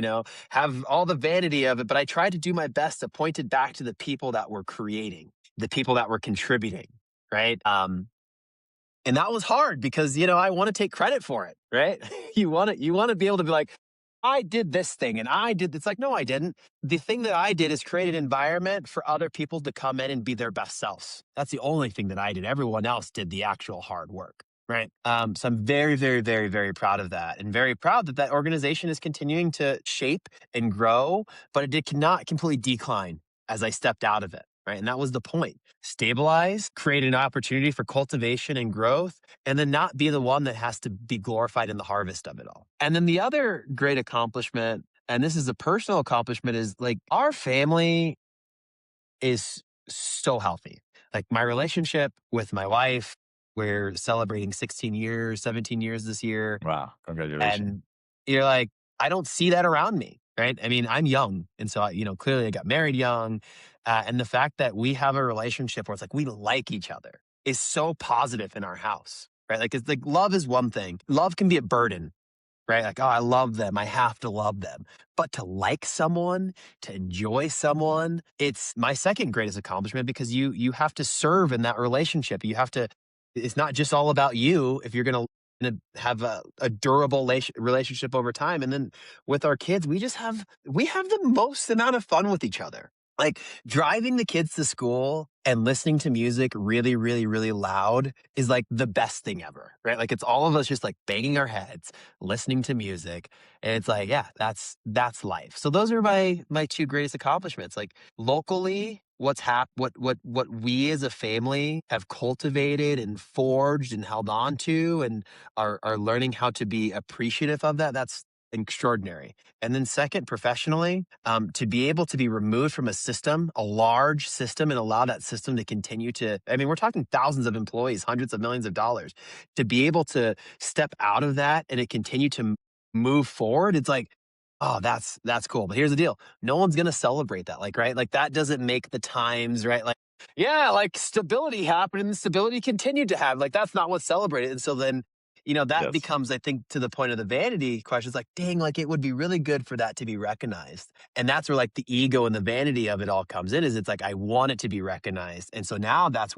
have all the vanity of it. But I tried to do my best to point it back to the people that were creating, the people that were contributing. Right. And that was hard because, I want to take credit for it, right? You want to be able to be like, I did this thing and I did. It's like, no, I didn't. The thing that I did is create an environment for other people to come in and be their best selves. That's the only thing that I did. Everyone else did the actual hard work. Right. So I'm very, very, very, very proud of that, and very proud that that organization is continuing to shape and grow, but it did not completely decline as I stepped out of it. Right. And that was the point. Stabilize, create an opportunity for cultivation and growth, and then not be the one that has to be glorified in the harvest of it all. And then the other great accomplishment, and this is a personal accomplishment, is like our family is so healthy. Like my relationship with my wife, we're celebrating 16 years, 17 years this year. Wow, congratulations. And you're like, I don't see that around me. Right. I mean, I'm young. And so, clearly I got married young. And the fact that we have a relationship where it's like we like each other is so positive in our house. Right. Like, it's like love is one thing. Love can be a burden, right? Like, oh, I love them. I have to love them. But to like someone, to enjoy someone, it's my second greatest accomplishment, because you have to serve in that relationship. It's not just all about you if you're going to have a durable relationship over time. And then with our kids, we have the most amount of fun with each other. Like driving the kids to school and listening to music really, really, really loud is like the best thing ever, right? Like it's all of us just like banging our heads, listening to music. And it's like, yeah, that's life. So those are my two greatest accomplishments. Like locally, what we as a family have cultivated and forged and held on to, and are learning how to be appreciative of that. That's extraordinary. And then second, professionally, to be able to be removed from a large system, and allow that system to continue to, I mean, we're talking thousands of employees, hundreds of millions of dollars, to be able to step out of that and it continue to move forward. It's like, oh, that's cool. But here's the deal. No one's going to celebrate that. Like, right. Like that doesn't make the times, right? Like, yeah, like stability happened and stability continued to have, like, that's not what's celebrated. And so then, that Yes. becomes, I think, to the point of the vanity question, it's like, dang, like it would be really good for that to be recognized. And that's where like the ego and the vanity of it all comes in, is it's like, I want it to be recognized. And so now that's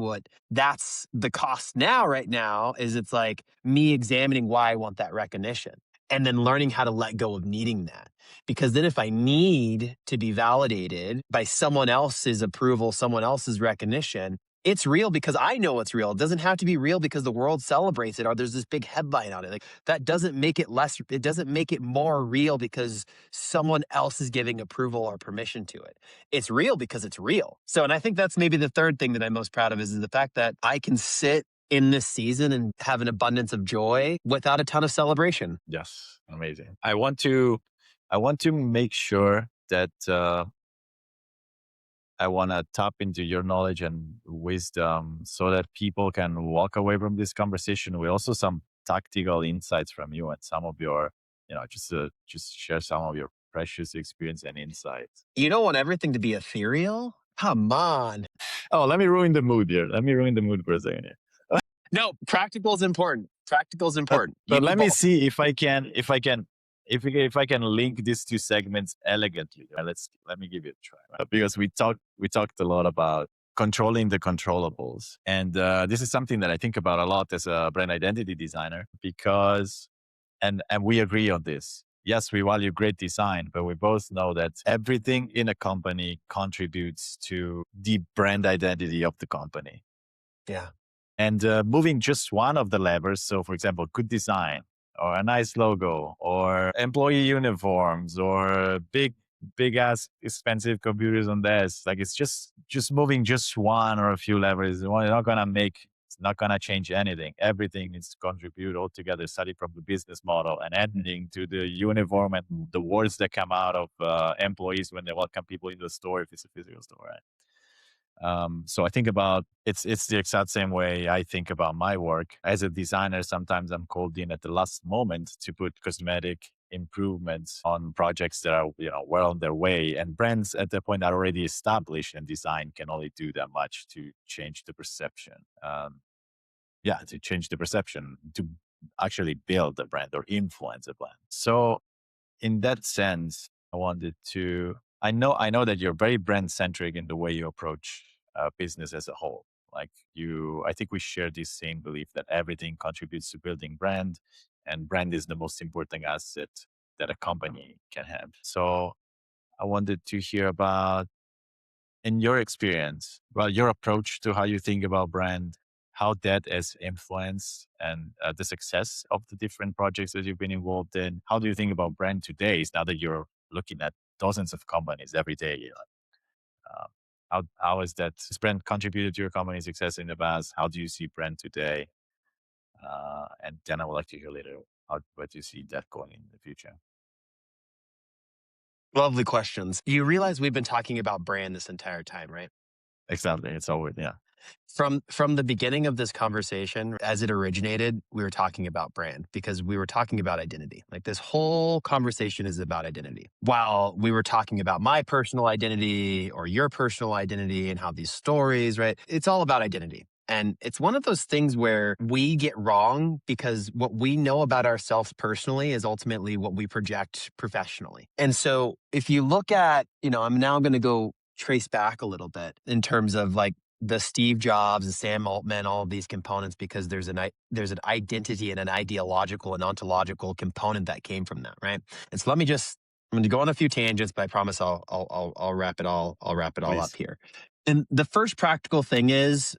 the cost now, right now, is it's like me examining why I want that recognition, and then learning how to let go of needing that. Because then if I need to be validated by someone else's approval, someone else's recognition, it's real because I know it's real. It doesn't have to be real because the world celebrates it or there's this big headline on it. Like that doesn't make it less, it doesn't make it more real because someone else is giving approval or permission to it. It's real because it's real. So, and I think that's maybe the third thing that I'm most proud of is the fact that I can sit in this season and have an abundance of joy without a ton of celebration. Yes, amazing. I want to make sure that I want to tap into your knowledge and wisdom so that people can walk away from this conversation with also some tactical insights from you and some of your, just share some of your precious experience and insights. You don't want everything to be ethereal? Come on. Oh, let me ruin the mood here. Let me ruin the mood for a second here. No, practical is important. Practical is But important. You but need let me both. see if I can link these two segments elegantly. Let me give it a try. Right? Because we talked a lot about controlling the controllables, and this is something that I think about a lot as a brand identity designer because and we agree on this. Yes, we value great design, but we both know that everything in a company contributes to the brand identity of the company. Yeah. And moving just one of the levers, so for example, good design or a nice logo or employee uniforms or big ass expensive computers on desks, like it's just moving just one or a few levers. It's not gonna change anything. Everything needs to contribute altogether, starting from the business model and ending to the uniform and the words that come out of employees when they welcome people in the store if it's a physical store, right? So I think about it's the exact same way I think about my work as a designer. Sometimes I'm called in at the last moment to put cosmetic improvements on projects that are well on their way, and brands at that point are already established, and design can only do that much to change the perception. To change the perception to actually build a brand or influence a brand. So in that sense, I know that you're very brand centric in the way you approach business as a whole. Like I think we share this same belief that everything contributes to building brand, and brand is the most important asset that a company can have. So I wanted to hear about, in your experience, well, your approach to how you think about brand, how that has influenced and the success of the different projects that you've been involved in. How do you think about brand today? Now that you're looking at dozens of companies every day, uh, how has brand contributed to your company's success in the past? How do you see brand today? And then I would like to hear later what you see that going in the future. Lovely questions. You realize we've been talking about brand this entire time, right? Exactly, it's always yeah. From the beginning of this conversation, as it originated, we were talking about brand because we were talking about identity. Like this whole conversation is about identity. While we were talking about my personal identity or your personal identity and how these stories, right? It's all about identity. And it's one of those things where we get wrong because what we know about ourselves personally is ultimately what we project professionally. And so if you look at, I'm now going to go trace back a little bit in terms of like the Steve Jobs and Sam Altman, all of these components, because there's an identity and an ideological and ontological component that came from that, right? And so I'm going to go on a few tangents, but I promise I'll wrap it all. I'll wrap it all up Please. here. And the first practical thing is,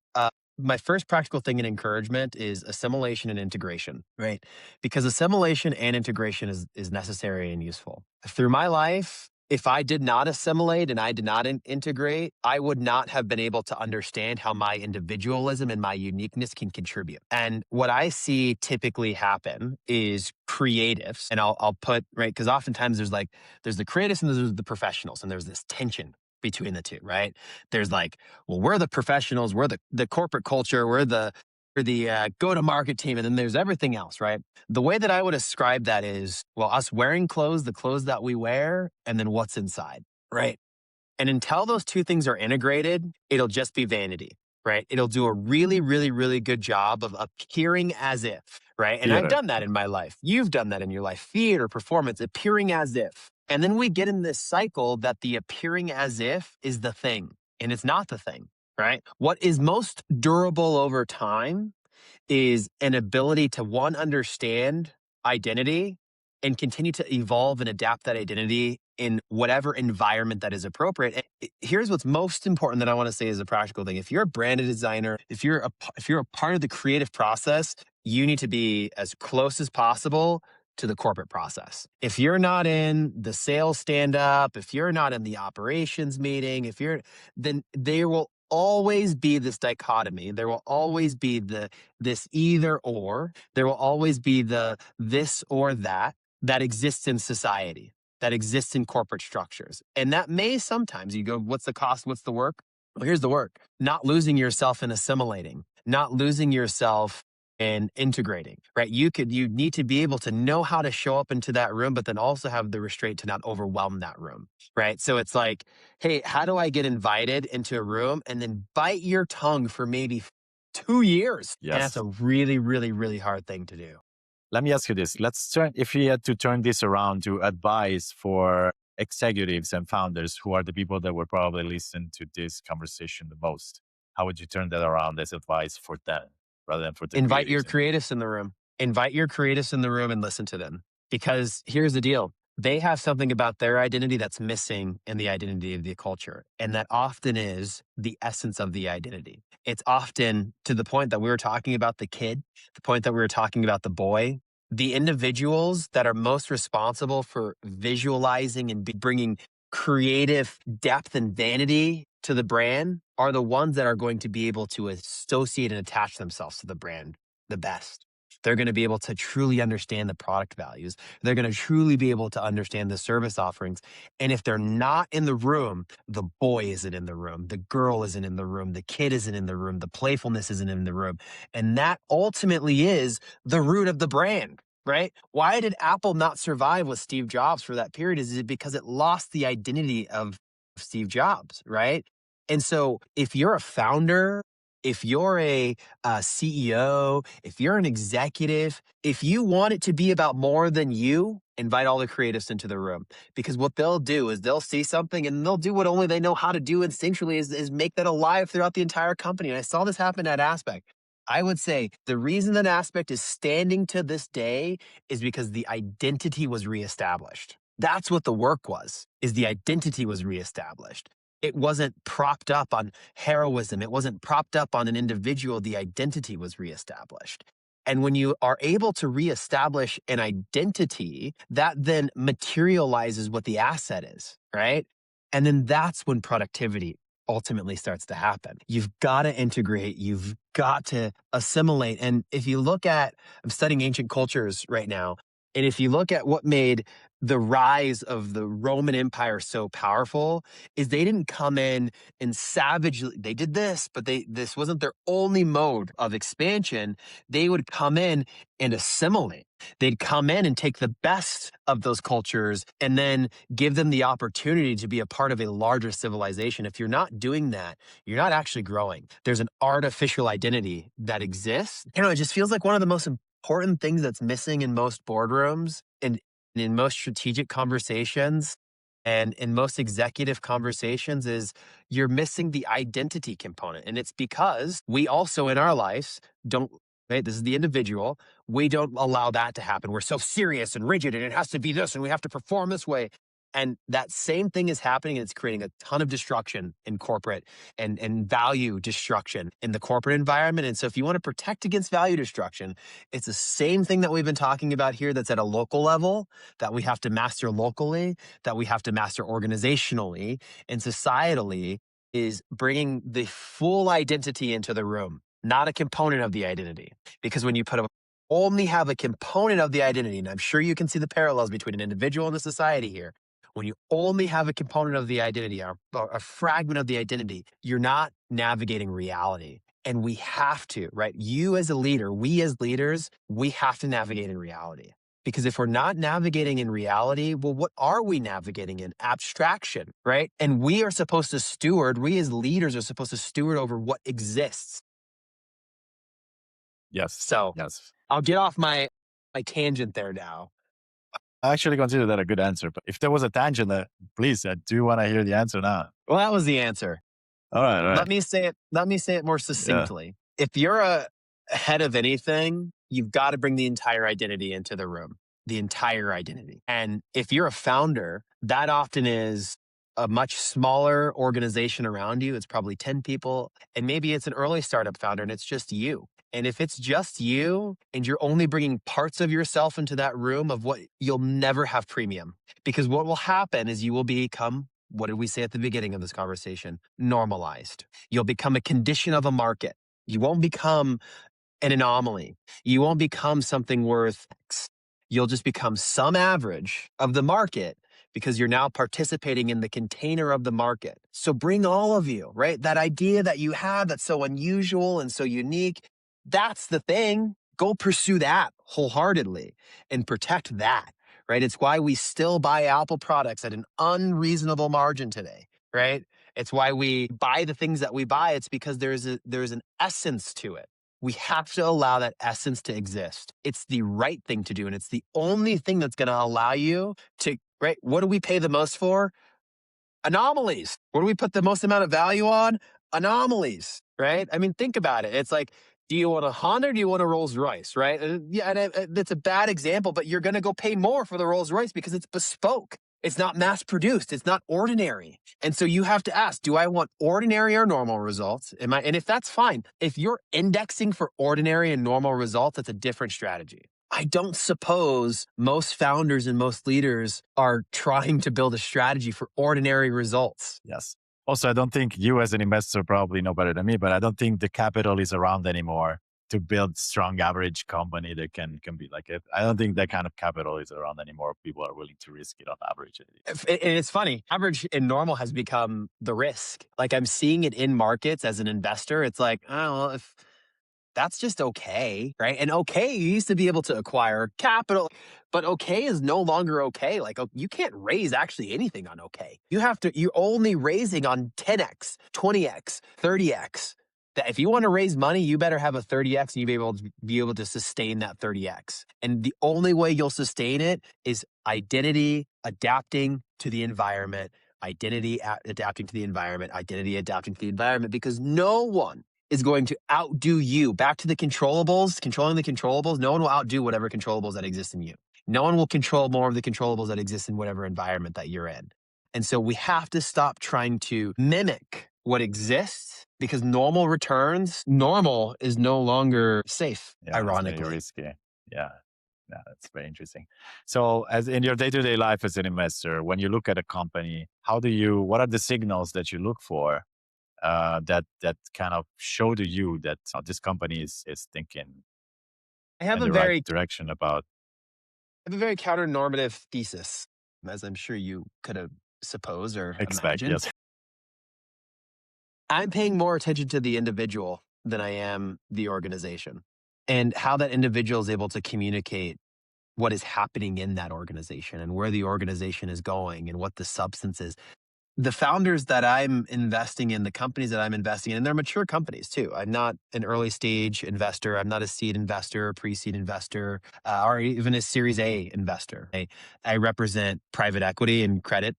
my first practical thing in encouragement is assimilation and integration, right? Because assimilation and integration is necessary and useful. Through my life, if I did not assimilate and I did not integrate, I would not have been able to understand how my individualism and my uniqueness can contribute. And what I see typically happen is creatives, and I'll put, right, because oftentimes there's the creatives and there's the professionals, and there's this tension between the two, right? There's like, well, we're the professionals, we're the corporate culture, we're the go to market team, and then there's everything else, right? The way that I would describe that is, well, us wearing clothes, the clothes that we wear, and then what's inside, right? And until those two things are integrated, it'll just be vanity, right? It'll do a really, really, really good job of appearing as if, right? And I've Theater. done that in my life. You've done that in your life. Theater, performance, appearing as if. And then we get in this cycle that the appearing as if is the thing, and it's not the thing, right? What is most durable over time is an ability to one, understand identity and continue to evolve and adapt that identity in whatever environment that is appropriate. And here's what's most important that I want to say is a practical thing. If you're a branded designer, if you're a part of the creative process, you need to be as close as possible to the corporate process. If you're not in the sales stand up, if you're not in the operations meeting, then there will always be this dichotomy. There will always be this either or. There will always be the this or that exists in society, that exists in corporate structures. And that may sometimes you go, what's the cost? What's the work? Well, here's the work: not losing yourself in assimilating, not losing yourself in integrating, right? You need to be able to know how to show up into that room, but then also have the restraint to not overwhelm that room, right? So it's like, hey, how do I get invited into a room and then bite your tongue for maybe 2 years? And that's Yes. a really, really, really hard thing to do. Let me ask you this. If we had to turn this around to advice for executives and founders who are the people that would probably listen to this conversation the most, how would you turn that around as advice for them rather than for the Invite your creatives? creatives in the room. Invite your creatives in the room and listen to them. Because here's the deal: they have something about their identity that's missing in the identity of the culture. And that often is the essence of the identity. It's often to the point that we were talking about the kid, the point that we were talking about the boy. The individuals that are most responsible for visualizing and bringing creative depth and vanity to the brand are the ones that are going to be able to associate and attach themselves to the brand the best. They're going to be able to truly understand the product values. They're going to truly be able to understand the service offerings. And if they're not in the room, the boy isn't in the room, the girl isn't in the room, the kid isn't in the room, the playfulness isn't in the room. And that ultimately is the root of the brand. Right? Why did Apple not survive with Steve Jobs for that period? Is it because it lost the identity of Steve Jobs, right? And so if you're a founder, if you're a CEO, if you're an executive, if you want it to be about more than you, invite all the creatives into the room. Because what they'll do is they'll see something and they'll do what only they know how to do instinctually is make that alive throughout the entire company. And I saw this happen at Aspect. I would say the reason that Aspect is standing to this day is because the identity was reestablished. That's what the work was, is the identity was reestablished. It wasn't propped up on heroism. It wasn't propped up on an individual. The identity was reestablished. And when you are able to reestablish an identity, that then materializes what the asset is, right? And then that's when productivity ultimately starts to happen. You've got to integrate, you've got to assimilate. And if you look at, I'm studying ancient cultures right now, and if you look at what made the rise of the Roman Empire so powerful, is they didn't come in and savagely, they did this, but this wasn't their only mode of expansion. They would come in and assimilate. They'd come in and take the best of those cultures and then give them the opportunity to be a part of a larger civilization. If you're not doing that, you're not actually growing. There's an artificial identity that exists. You know, it just feels like one of the most important things that's missing in most boardrooms and in most strategic conversations and in most executive conversations is you're missing the identity component. And it's because we also in our lives don't, right? This is the individual. We don't allow that to happen. We're so serious and rigid and it has to be this and we have to perform this way. And that same thing is happening and it's creating a ton of destruction in corporate and value destruction in the corporate environment. And so if you want to protect against value destruction, it's the same thing that we've been talking about here that's at a local level that we have to master locally, that we have to master organizationally and societally is bringing the full identity into the room, not a component of the identity. Because when you only have a component of the identity, and I'm sure you can see the parallels between an individual and a society here. When you only have a component of the identity, or a fragment of the identity, you're not navigating reality. And we have to, right? You as a leader, we as leaders, we have to navigate in reality. Because if we're not navigating in reality, well, what are we navigating in? Abstraction, right? And we are supposed to steward, we as leaders are supposed to steward over what exists. Yes. So Yes. I'll get off my tangent there now. I actually consider that a good answer. But if there was a tangent, please, I do want to hear the answer now. Well, that was the answer. All right. All right. Let me say it more Yeah. succinctly. If you're a head of anything, you've got to bring the entire identity into the room, the entire identity. And if you're a founder, that often is a much smaller organization around you. It's probably 10 people, and maybe it's an early startup founder and it's just you. And if it's just you and you're only bringing parts of yourself into that room of what you'll never have premium, because what will happen is you will become what did we say at the beginning of this conversation? Normalized. You'll become a condition of a market. You won't become an anomaly. You won't become something worth X. You'll just become some average of the market because you're now participating in the container of the market. So bring all of you, right? That idea that you have that's so unusual and so unique, that's the thing. Go pursue that wholeheartedly and protect that, right? It's why we still buy Apple products at an unreasonable margin today, right? It's why we buy the things that we buy. It's because there's an essence to it. We have to allow that essence to exist. It's the right thing to do. And it's the only thing that's going to allow you to, right? What do we pay the most for? Anomalies. What do we put the most amount of value on? Anomalies, right? I mean, think about it. It's like, do you want a Honda or do you want a Rolls Royce, right? Yeah, and that's a bad example, but you're going to go pay more for the Rolls Royce because it's bespoke. It's not mass produced. It's not ordinary. And so you have to ask, do I want ordinary or normal results? And if that's fine, if you're indexing for ordinary and normal results, that's a different strategy. I don't suppose most founders and most leaders are trying to build a strategy for ordinary results. Yes. Also, I don't think you as an investor probably know better than me, but I don't think the capital is around anymore to build strong average company that can be like it. I don't think that kind of capital is around anymore. People are willing to risk it on average. And it's funny, average and normal has become the risk. Like I'm seeing it in markets as an investor. It's like, oh, well, if that's just okay, right? And okay, you used to be able to acquire capital, but okay is no longer okay. Like you can't raise actually anything on okay. You're only raising on 10x, 20x, 30x. That if you want to raise money, you better have a 30x and you be able to sustain that 30x. And the only way you'll sustain it is identity adapting to the environment, adapting to the environment, identity adapting to the environment, because no one is going to outdo you. Back to the controllables, controlling the controllables. No one will outdo whatever controllables that exist in you. No one will control more of the controllables that exist in whatever environment that you're in. And so we have to stop trying to mimic what exists because normal is no longer safe, Yeah, it's very ironically. risky. Yeah. Yeah, that's very interesting. So, as in your day-to-day life as an investor, when you look at a company, what are the signals that you look for that kind of show to you that this company is thinking I have in a the right very direction about I have a very counter-normative thesis, as I'm sure you could have supposed or expect? imagined. Yes. I'm paying more attention to the individual than I am the organization and how that individual is able to communicate what is happening in that organization and where the organization is going and what the substance is. The founders that I'm investing in, the companies that I'm investing in, and they're mature companies too. I'm not an early stage investor. I'm not a seed investor, pre-seed investor, or even a Series A investor. I represent private equity and credit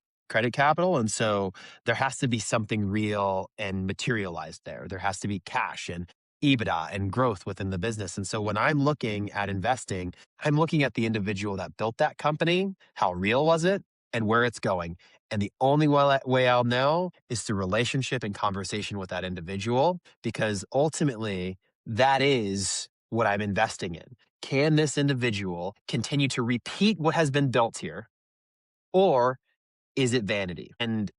capital, and so there has to be something real and materialized there. There has to be cash and EBITDA and growth within the business. And so when I'm looking at investing, I'm looking at the individual that built that company. How real was it? And where it's going. And the only way I'll know is through relationship and conversation with that individual, because ultimately that is what I'm investing in. Can this individual continue to repeat what has been built here, or is it vanity? And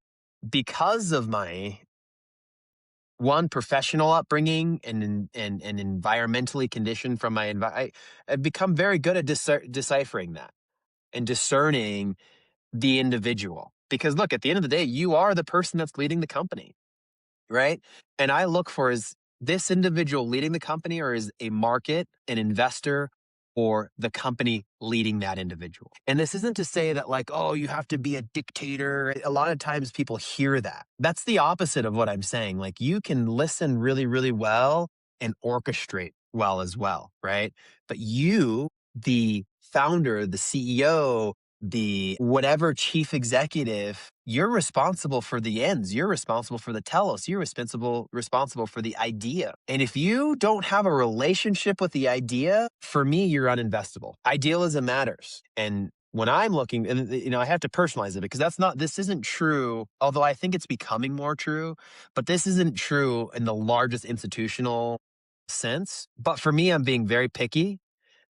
because of my professional upbringing and environmentally conditioned from I've become very good at deciphering that and discerning the individual. Because look, at the end of the day, you are the person that's leading the company, right? And I look for, is this individual leading the company, or is a market, an investor, or the company leading that individual? And this isn't to say that like, oh, you have to be a dictator. A lot of times people hear that. That's the opposite of what I'm saying. Like you can listen really, really well and orchestrate well as well, right? But you, the founder, the CEO, the whatever chief executive, you're responsible for the ends. You're responsible for the telos. You're responsible for the idea. And if you don't have a relationship with the idea, for me, you're uninvestable. Idealism matters. And when I'm looking, and I have to personalize it because this isn't true, although I think it's becoming more true, but this isn't true in the largest institutional sense. But for me, I'm being very picky.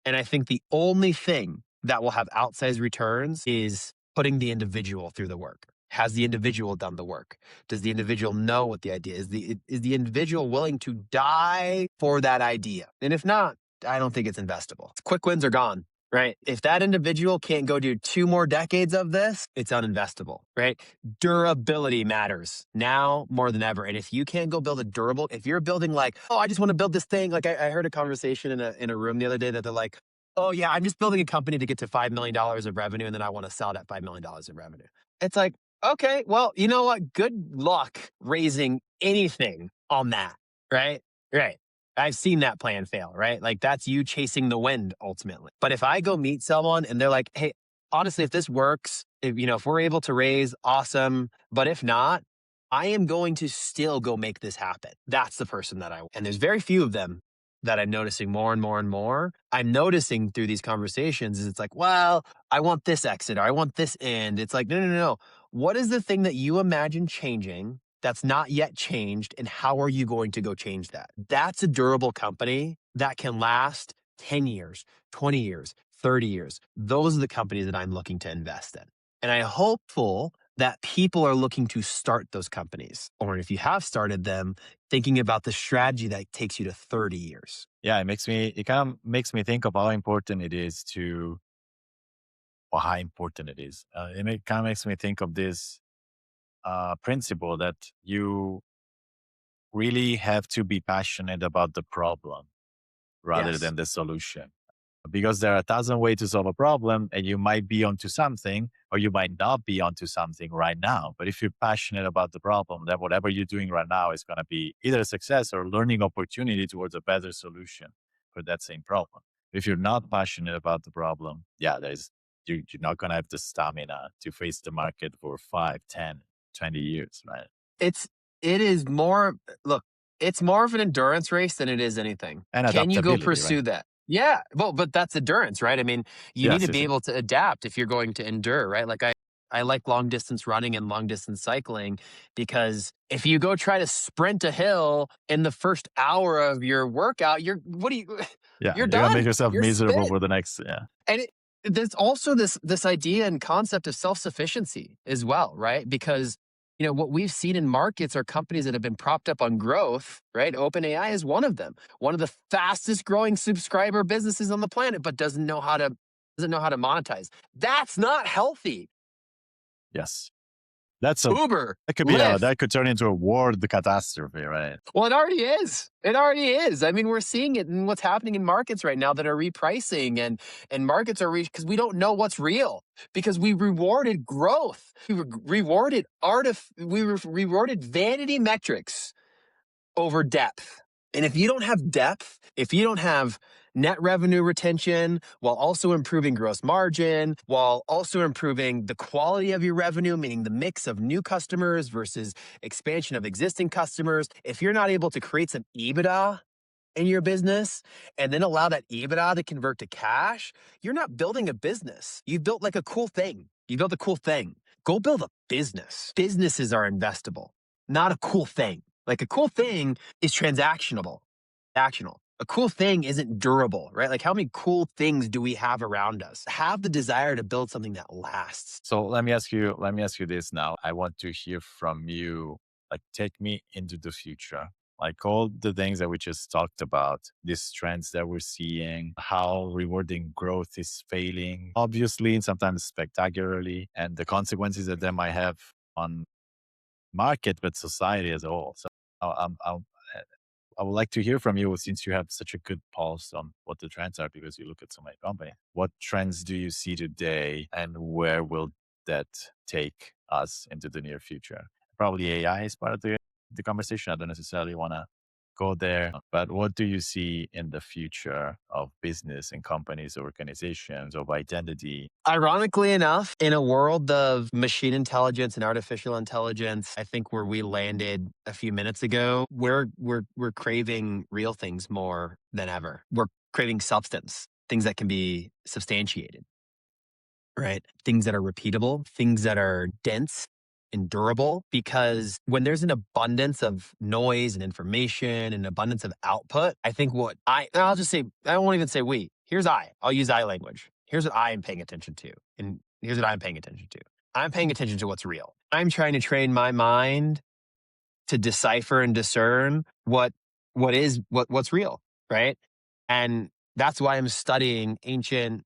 And I think the only thing that will have outsized returns is putting the individual through the work. Has the individual done the work? Does the individual know what the idea is? Is the individual willing to die for that idea? And if not, I don't think it's investable. Quick wins are gone, right? If that individual can't go do 2 more decades of this, it's uninvestable, right? Durability matters now more than ever. And if you can't go build a durable, if you're building like, oh, I just want to build this thing. Like I heard a conversation in a room the other day that they're like, oh yeah, I'm just building a company to get to $5 million of revenue, and then I want to sell that $5 million of revenue. It's like, okay, well, you know what? Good luck raising anything on that, right? Right. I've seen that plan fail, right? Like that's you chasing the wind ultimately. But if I go meet someone and they're like, hey, honestly, if this works, if we're able to raise, awesome. But if not, I am going to still go make this happen. That's the person that and there's very few of them that I'm noticing more and more and more. I'm noticing through these conversations is it's like, well, I want this exit or I want this end. It's like, no, no, no, no. What is the thing that you imagine changing that's not yet changed? And how are you going to go change that? That's a durable company that can last 10 years, 20 years, 30 years. Those are the companies that I'm looking to invest in. And I'm hopeful that people are looking to start those companies. Or if you have started them, thinking about the strategy that takes you to 30 years. Yeah, it kind of makes me think of how important it is or how important it is. Kind of makes me think of this principle that you really have to be passionate about the problem rather Yes. than the solution. Because there are 1,000 ways to solve a problem, and you might be onto something or you might not be onto something right now. But if you're passionate about the problem, then whatever you're doing right now is going to be either a success or learning opportunity towards a better solution for that same problem. If you're not passionate about the problem, yeah, you're not going to have the stamina to face the market for 5, 10, 20 years, right? It's it is more look, it's more of an endurance race than it is anything. And Can you go adaptability, right? pursue that? Yeah, well, but that's endurance, right? I mean, you need Yes, to yes, be yes. able to adapt if you're going to endure, right? Like I like long distance running and long distance cycling because if you go try to sprint a hill in the first hour of your workout, Yeah, you're you're going to make done. yourself You're miserable spent. for the next, yeah. And there's also this idea and concept of self-sufficiency as well, right? Because what we've seen in markets are companies that have been propped up on growth, right? OpenAI is one of them, one of the fastest growing subscriber businesses on the planet, but doesn't know how to monetize. That's not healthy. Yes. That's a Uber, that Lyft. could turn into a world catastrophe, right? Well, it already is. It already is. I mean, we're seeing it in what's happening in markets right now that are repricing and markets are because we don't know what's real because we rewarded growth. We rewarded vanity metrics over depth. And if you don't have depth, if you don't have net revenue retention while also improving gross margin, while also improving the quality of your revenue, meaning the mix of new customers versus expansion of existing customers, if you're not able to create some EBITDA in your business and then allow that EBITDA to convert to cash, you're not building a business. You built like a cool thing. You built a cool thing. Go build a business. Businesses are investable, not a cool thing. Like a cool thing is transactionable. Actional. A cool thing isn't durable, right? Like how many cool things do we have around us? Have the desire to build something that lasts. So let me ask you this now. I want to hear from you. Like, take me into the future. Like all the things that we just talked about, these trends that we're seeing, how rewarding growth is failing, obviously, and sometimes spectacularly, and the consequences that they might have on market, but society as a whole. So I would like to hear from you since you have such a good pulse on what the trends are because you look at so many companies. What trends do you see today and where will that take us into the near future? Probably AI is part of the conversation. I don't necessarily want to go there, but what do you see in the future of business and companies, organizations, of identity? Ironically enough, in a world of machine intelligence and artificial intelligence, I think where we landed a few minutes ago, we're craving real things more than ever. We're craving substance, things that can be substantiated, right? Things that are repeatable, things that are dense and durable. Because when there's an abundance of noise and information and abundance of output, I think I'll just say, I won't even say we. I'll use I language. Here's what I am paying attention to. And here's what I'm paying attention to. I'm paying attention to what's real. I'm trying to train my mind to decipher and discern what's real, right? And that's why I'm studying ancient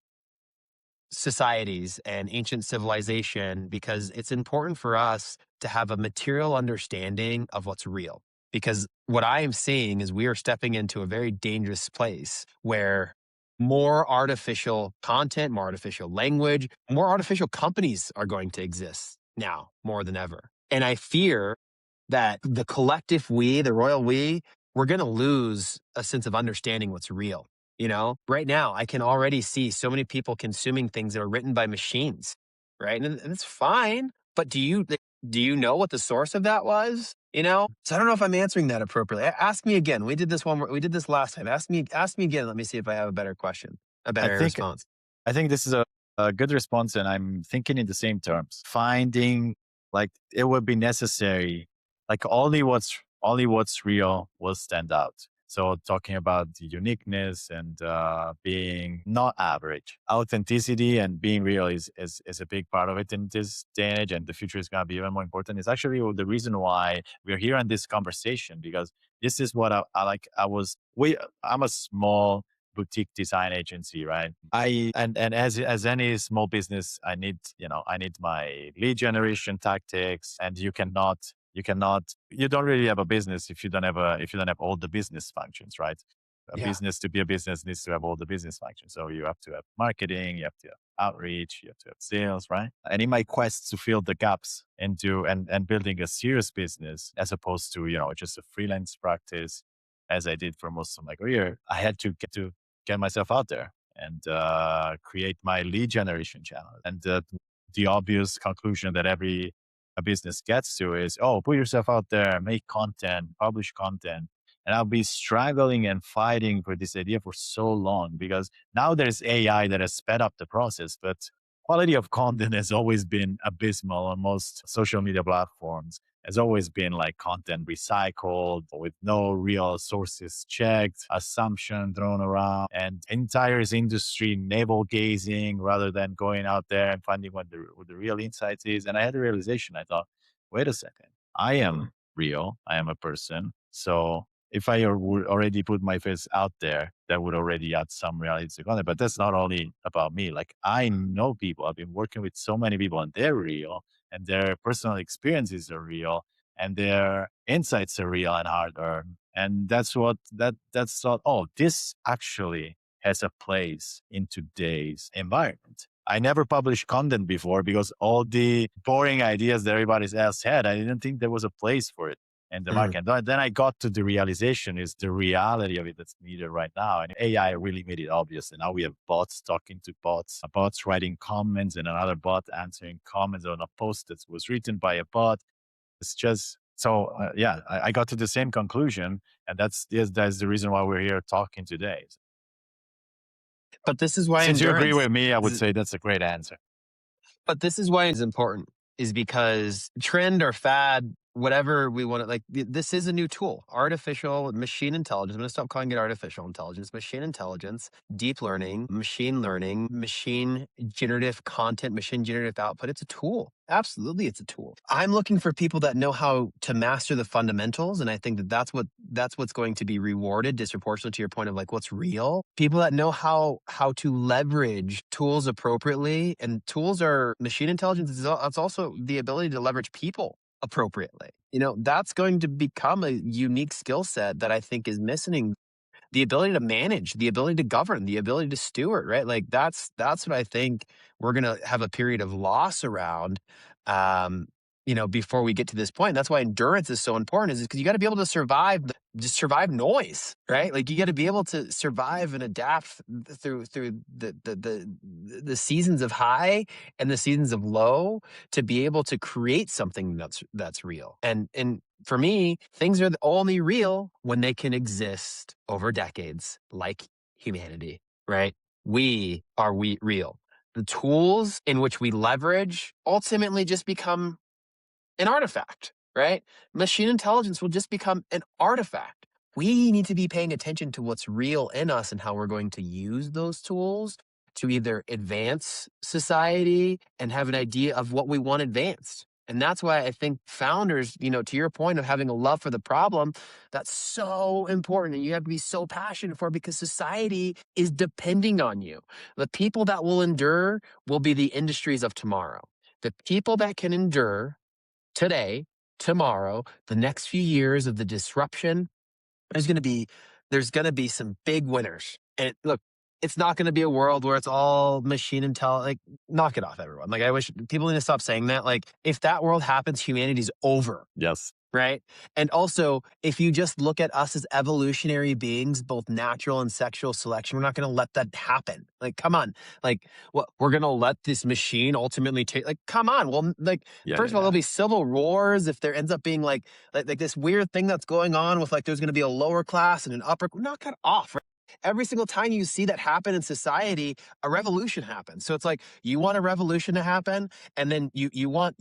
societies and ancient civilization, because it's important for us to have a material understanding of what's real. Because what I am seeing is we are stepping into a very dangerous place where more artificial content, more artificial language, more artificial companies are going to exist now more than ever. And I fear that the collective we, the royal we, we're going to lose a sense of understanding what's real. You know, right now, I can already see so many people consuming things that are written by machines, right? And it's fine. But do you know what the source of that was? You know, so I don't know if I'm answering that appropriately. Ask me again. We did this last time. Ask me again. Let me see if I have a better question, a I better think response. I think this is a good response, and I'm thinking in the same terms. Finding like it would be necessary, like only what's real will stand out. So talking about the uniqueness and being not average, authenticity and being real is a big part of it in this day and age, and the future is going to be even more important. It's actually the reason why we're here on this conversation, because this is what I like. I'm a small boutique design agency, right? And as any small business, I need my lead generation tactics, and you don't really have a business if you don't have all the business functions, right? A Yeah. business to be a business needs to have all the business functions. So you have to have marketing, you have to have outreach, you have to have sales, right? And in my quest to fill the gaps and building a serious business as opposed to, just a freelance practice as I did for most of my career, I had to get myself out there and create my lead generation channel. And the obvious conclusion that every a business gets to is, oh, put yourself out there, make content, publish content. And I'll be struggling and fighting for this idea for so long, because now there's AI that has sped up the process, but quality of content has always been abysmal on most social media platforms. Has always been like content recycled with no real sources checked, assumption thrown around, and entire industry navel gazing rather than going out there and finding what the real insights is. And I had a realization. I thought, wait a second, I am real. I am a person. So if I would already put my face out there, that would already add some reality to content. But that's not only about me. Like I know people. I've been working with so many people, and they're real, and their personal experiences are real, and their insights are real and hard earned. And that's what, oh, this actually has a place in today's environment. I never published content before because all the boring ideas that everybody else had, I didn't think there was a place for it in the Mhm. market. Then I got to the realization is the reality of it that's needed right now. And AI really made it obvious. And now we have bots talking to bots writing comments, and another bot answering comments on a post that was written by a bot. It's just so, yeah, I got to the same conclusion. And that's the reason why we're here talking today. But this is why Since you agree endurance with me, I would say that's a great answer. But this is why it's important, is because trend or fad, whatever we want to like, this is a new tool. Artificial machine intelligence. I'm going to stop calling it artificial intelligence, machine intelligence, deep learning, machine generative content, machine generative output. It's a tool. Absolutely, it's a tool. I'm looking for people that know how to master the fundamentals, and I think that that's what's going to be rewarded disproportionately to your point of like what's real. People that know how to leverage tools appropriately, and tools are machine intelligence. It's also the ability to leverage people appropriately. You know, that's going to become a unique skill set that I think is missing, the ability to manage, the ability to govern, the ability to steward, right? Like that's what I think we're gonna have a period of loss around. Um, before we get to this point. That's why endurance is so important, is because you got to be able to just survive noise, right? Like you got to be able to survive and adapt through the seasons of high and the seasons of low, to be able to create something that's real. And for me, things are only real when they can exist over decades, like humanity, right? We real. The tools in which we leverage ultimately just become an artifact, right? Machine intelligence will just become an artifact. We need to be paying attention to what's real in us and how we're going to use those tools to either advance society and have an idea of what we want advanced. And that's why I think founders, to your point of having a love for the problem, that's so important. And you have to be so passionate for it because society is depending on you. The people that will endure will be the industries of tomorrow. The people that can endure today, tomorrow, the next few years of the disruption, there's going to be there's going to be some big winners. And look, it's not going to be a world where it's all machine intelligence. Like, knock it off, everyone. Like, I wish people need to stop saying that. Like, if that world happens, humanity's over. Yes. Right. And also, if you just look at us as evolutionary beings, both natural and sexual selection, we're not going to let that happen. Like, come on. Like, what, we're going to let this machine ultimately take, like, come on. Well, like, Yeah, first yeah, of all, yeah. there'll be civil wars if there ends up being like this weird thing that's going on with like there's going to be a lower class and an upper. Knock it off. Right? Every single time you see that happen in society, a revolution happens. So it's like you want a revolution to happen, and then you want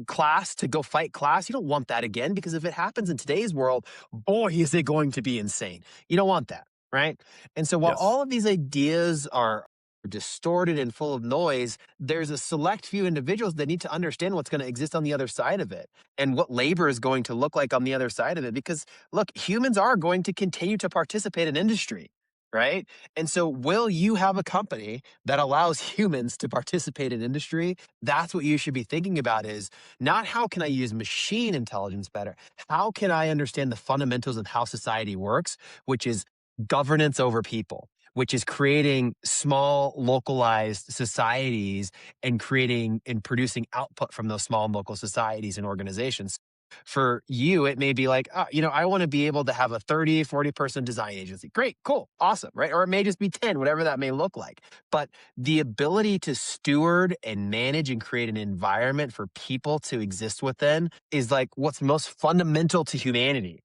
class to go fight class. You don't want that again, because if it happens in today's world, boy, is it going to be insane. You don't want that, right? And so while Yes. all of these ideas are distorted and full of noise, there's a select few individuals that need to understand what's going to exist on the other side of it and what labor is going to look like on the other side of it. Because look, humans are going to continue to participate in industry. Right. And so, will you have a company that allows humans to participate in industry? That's what you should be thinking about, is not how can I use machine intelligence better? How can I understand the fundamentals of how society works, which is governance over people, which is creating small localized societies and creating and producing output from those small and local societies and organizations. For you, it may be like, I want to be able to have a 30, 40 person design agency. Great, cool, awesome, right? Or it may just be 10, whatever that may look like. But the ability to steward and manage and create an environment for people to exist within is like what's most fundamental to humanity.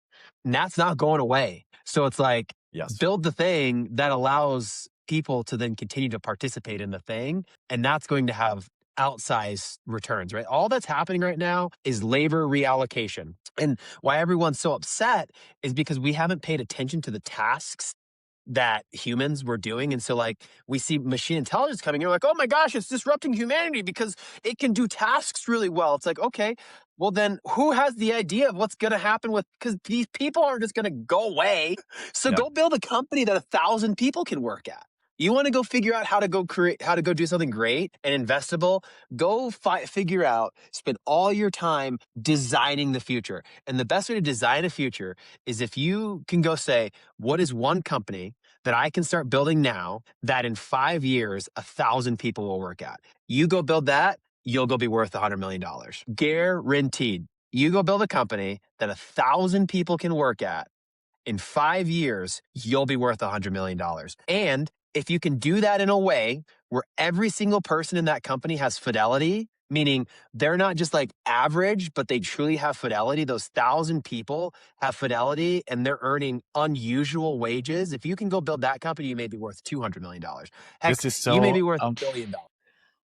And that's not going away. So it's like, Yes. build the thing that allows people to then continue to participate in the thing. And that's going to have outsized returns, right? All that's happening right now is labor reallocation. And why everyone's so upset is because we haven't paid attention to the tasks that humans were doing. And so, like, we see machine intelligence coming in, we're like, oh my gosh, it's disrupting humanity because it can do tasks really well. It's like, okay, well, then who has the idea of what's going to happen with, because these people aren't just going to go away. So Yeah. go build a company that 1,000 people can work at. You want to go figure out how to go create, how to go do something great and investable? Go figure out, spend all your time designing the future. And the best way to design a future is if you can go say, what is one company that I can start building now that in 5 years, 1,000 people will work at? You go build that, you'll go be worth $100 million. Guaranteed. You go build a company that 1,000 people can work at. In 5 years, you'll be worth $100 million. And if you can do that in a way where every single person in that company has fidelity, meaning they're not just like average, but they truly have fidelity. Those 1,000 people have fidelity and they're earning unusual wages. If you can go build that company, you may be worth $200 million. Heck, This is you may so be worth $1 billion.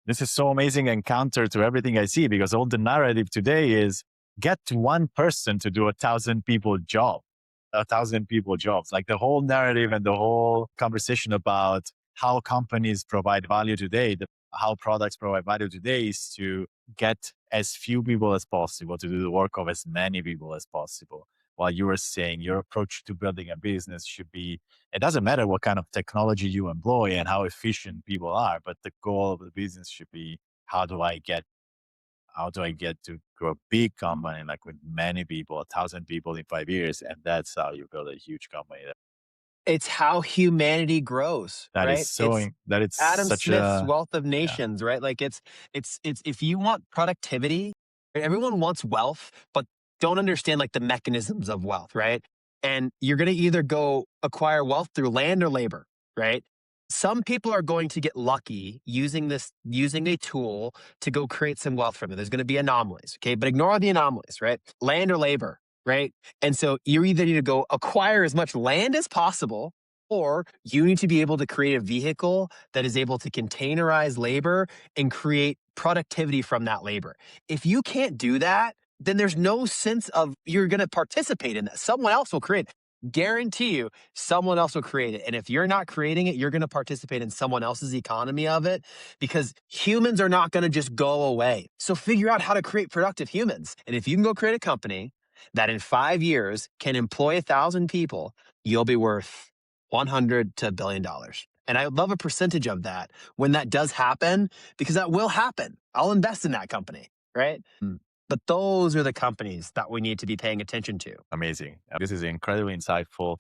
this is so amazing and counter to everything I see, because all the narrative today is get one person to do 1,000 people job, 1,000 people jobs. Like the whole narrative and the whole conversation about how companies provide value today, how products provide value today, is to get as few people as possible to do the work of as many people as possible. While you were saying your approach to building a business should be, it doesn't matter what kind of technology you employ and how efficient people are, but the goal of the business should be, how do I get to grow a big company, like with many people, 1,000 people in 5 years, and that's how you build a huge company. It's how humanity grows, That is right? so It's that it's Adam such Smith's a, Wealth of yeah. Nations, right? Like it's if you want productivity, right, everyone wants wealth, but don't understand like the mechanisms of wealth, right? And you're going to either go acquire wealth through land or labor, right? Some people are going to get lucky using a tool to go create some wealth from it. There's going to be anomalies, okay? But ignore the anomalies, right? Land or labor, right? And so you either need to go acquire as much land as possible, or you need to be able to create a vehicle that is able to containerize labor and create productivity from that labor. If you can't do that, then there's no sense of you're going to participate in that. Someone else will create. guarantee you someone else will create it. And if you're not creating it, you're going to participate in someone else's economy of it because humans are not going to just go away. So figure out how to create productive humans. And if you can go create a company that in 5 years can employ 1,000 people, you'll be worth 100 to $1 billion. And I would love a percentage of that when that does happen, because that will happen. I'll invest in that company, right? But those are the companies that we need to be paying attention to. Amazing. This is incredibly insightful.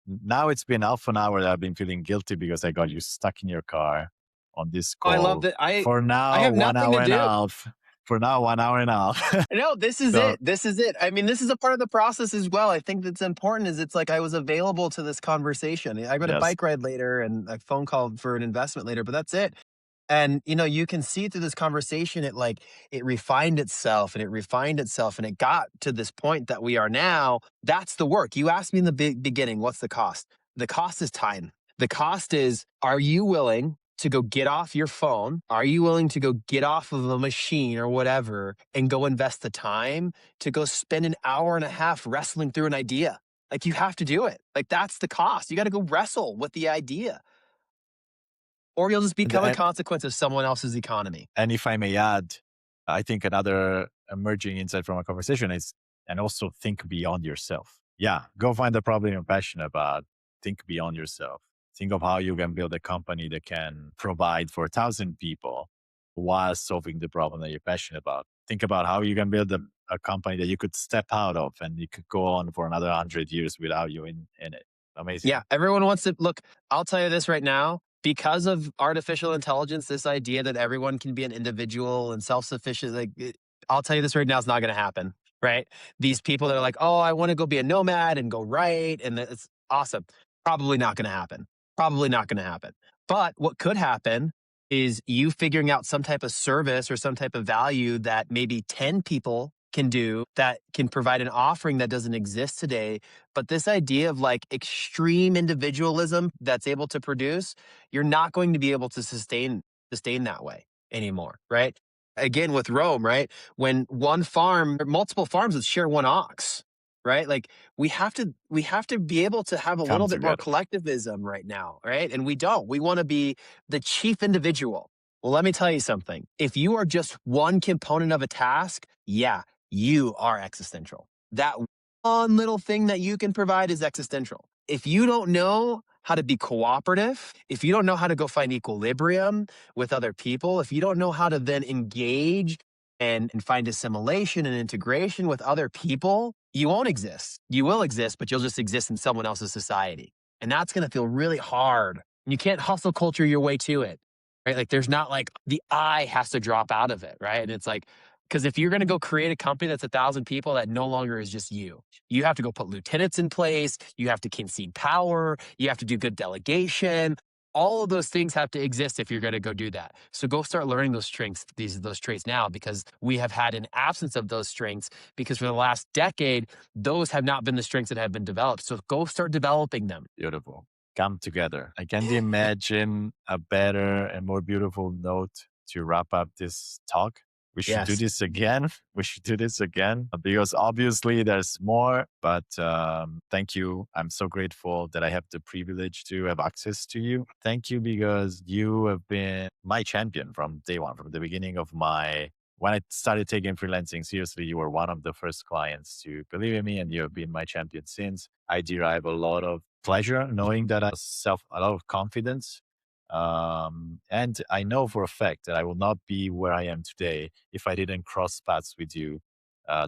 Now it's been half an hour that I've been feeling guilty because I got you stuck in your car on this I love call. that. For I now, have one nothing hour to and a do. half. For now, 1 hour and a half. No, this is So it. This is it. I mean, this is a part of the process as well. I think that's important is it's like I was available to this conversation. I got a yes, bike ride later and a phone call for an investment later, but that's it. And you can see through this conversation it refined itself and it refined itself and it got to this point that we are now. That's the work. You asked me in the beginning, what's the cost? The cost is time. The cost is, are you willing to go get off your phone? Are you willing to go get off of a machine or whatever and go invest the time to go spend an hour and a half wrestling through an idea? Like you have to do it. Like that's the cost. You got to go wrestle with the idea or you'll just and, become a and consequence of someone else's economy. and if I may add, I think another emerging insight from our conversation is, and also think beyond yourself. Yeah, go find the problem you're passionate about. Think beyond yourself. Think of how you can build a company that can provide for 1,000 people while solving the problem that you're passionate about. Think about how you can build a company that you could step out of and you could go on for another 100 years without you in it. Yeah, Amazing. everyone wants to look. I'll tell you this right now. Because of artificial intelligence, this idea that everyone can be an individual and self-sufficient, I'll tell you this right now, it's not going to happen. Right? These people that are like, "Oh, I want to go be a nomad and go write," and it's awesome. Probably not going to happen. Probably not going to happen. But what could happen is you figuring out some type of service or some type of value that maybe 10 people can do that can provide an offering that doesn't exist today. But this idea of like extreme individualism that's able to produce, you're not going to be able to sustain that way anymore, right? Again, with Rome, right? When one farm or multiple farms would share one ox, right? Like we have to be able to have a Come little bit more together. collectivism right now, right? And we don't. We want to be the chief individual. Well, let me tell you something. If you are just one component of a task, yeah, you are existential. That one little thing that you can provide is existential. If you don't know how to be cooperative, if you don't know how to go find equilibrium with other people, if you don't know how to then engage and find assimilation and integration with other people, you won't exist. You will exist, but you'll just exist in someone else's society. And that's going to feel really hard. You can't hustle culture your way to it, right? Like there's not like the I has to drop out of it, right? And it's like, because if you're going to go create a company that's 1,000 people, that no longer is just you. You have to go put lieutenants in place. You have to concede power. You have to do good delegation. All of those things have to exist if you're going to go do that. So go start learning those strengths, those traits now, because we have had an absence of those strengths. Because for the last decade, those have not been the strengths that have been developed. So go start developing them. Beautiful. Come together. I can't imagine a better and more beautiful note to wrap up this talk. We should do Yes, this again. We should do this again because obviously there's more. But thank you. I'm so grateful that I have the privilege to have access to you. Thank you because you have been my champion from day one, from the beginning of my. When I started taking freelancing seriously, you were one of the first clients to believe in me, and you have been my champion since. I derive a lot of pleasure knowing that I a lot of confidence. And I know for a fact that I will not be where I am today if I didn't cross paths with you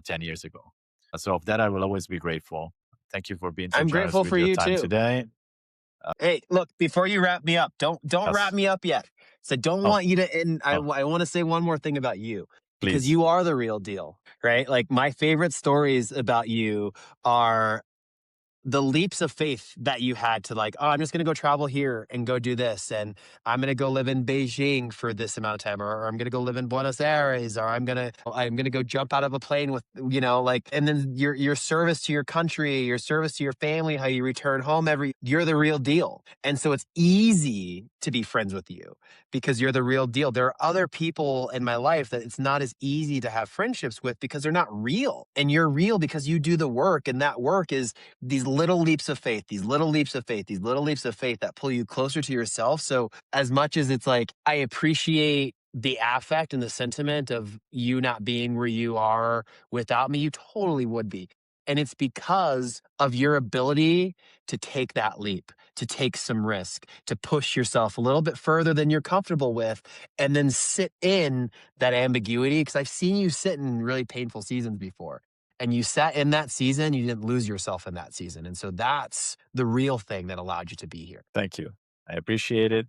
10 years ago. So of that, I will always be grateful. Thank you for being so I'm generous grateful with for your you time too. today. Hey, look, before you wrap me up, don't wrap Yes. me up yet. So don't Oh, want you to end. I oh, I want to say one more thing about you because please. you are the real deal, right? Like my favorite stories about you are the leaps of faith that you had to like, oh, I'm just going to go travel here and go do this. And I'm going to go live in Beijing for this amount of time, or I'm going to go live in Buenos Aires, or I'm going to go jump out of a plane with, like, and then your service to your country, your service to your family, how you return home you're the real deal. And so it's easy to be friends with you because you're the real deal. There are other people in my life that it's not as easy to have friendships with because they're not real. And you're real because you do the work. And that work is these little leaps of faith, these little leaps of faith, these little leaps of faith that pull you closer to yourself. So, as much as it's like, I appreciate the affect and the sentiment of you not being where you are without me, you totally would be. And it's because of your ability to take that leap, to take some risk, to push yourself a little bit further than you're comfortable with, and then sit in that ambiguity. Because I've seen you sit in really painful seasons before. And you sat in that season, you didn't lose yourself in that season. And so that's the real thing that allowed you to be here. Thank you. I appreciate it.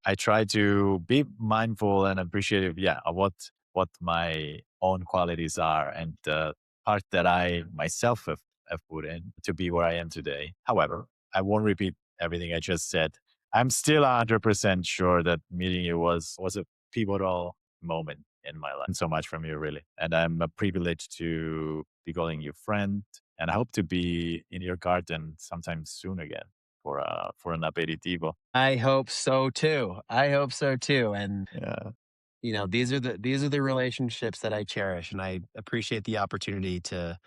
I try to be mindful and appreciative, yeah, of what my own qualities are and the part that I myself have put in to be where I am today. However, I won't repeat everything I just said. I'm still 100% sure that meeting you was a pivotal moment in my life. And so much from you, really. And I'm privileged to be calling you friend. And I hope to be in your garden sometime soon again for an aperitivo. I hope so too. I hope so too. And Yeah, these are the relationships that I cherish, and I appreciate the opportunity to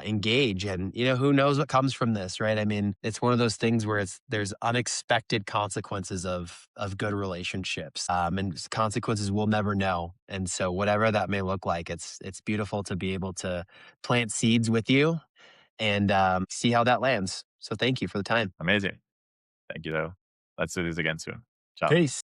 engage. And who knows what comes from this, right? I mean, it's one of those things where there's unexpected consequences of good relationships, and consequences we'll never know. And so, whatever that may look like, it's beautiful to be able to plant seeds with you and see how that lands. So, thank you for the time. amazing. Thank you, though. Let's do this again soon. Ciao. Peace.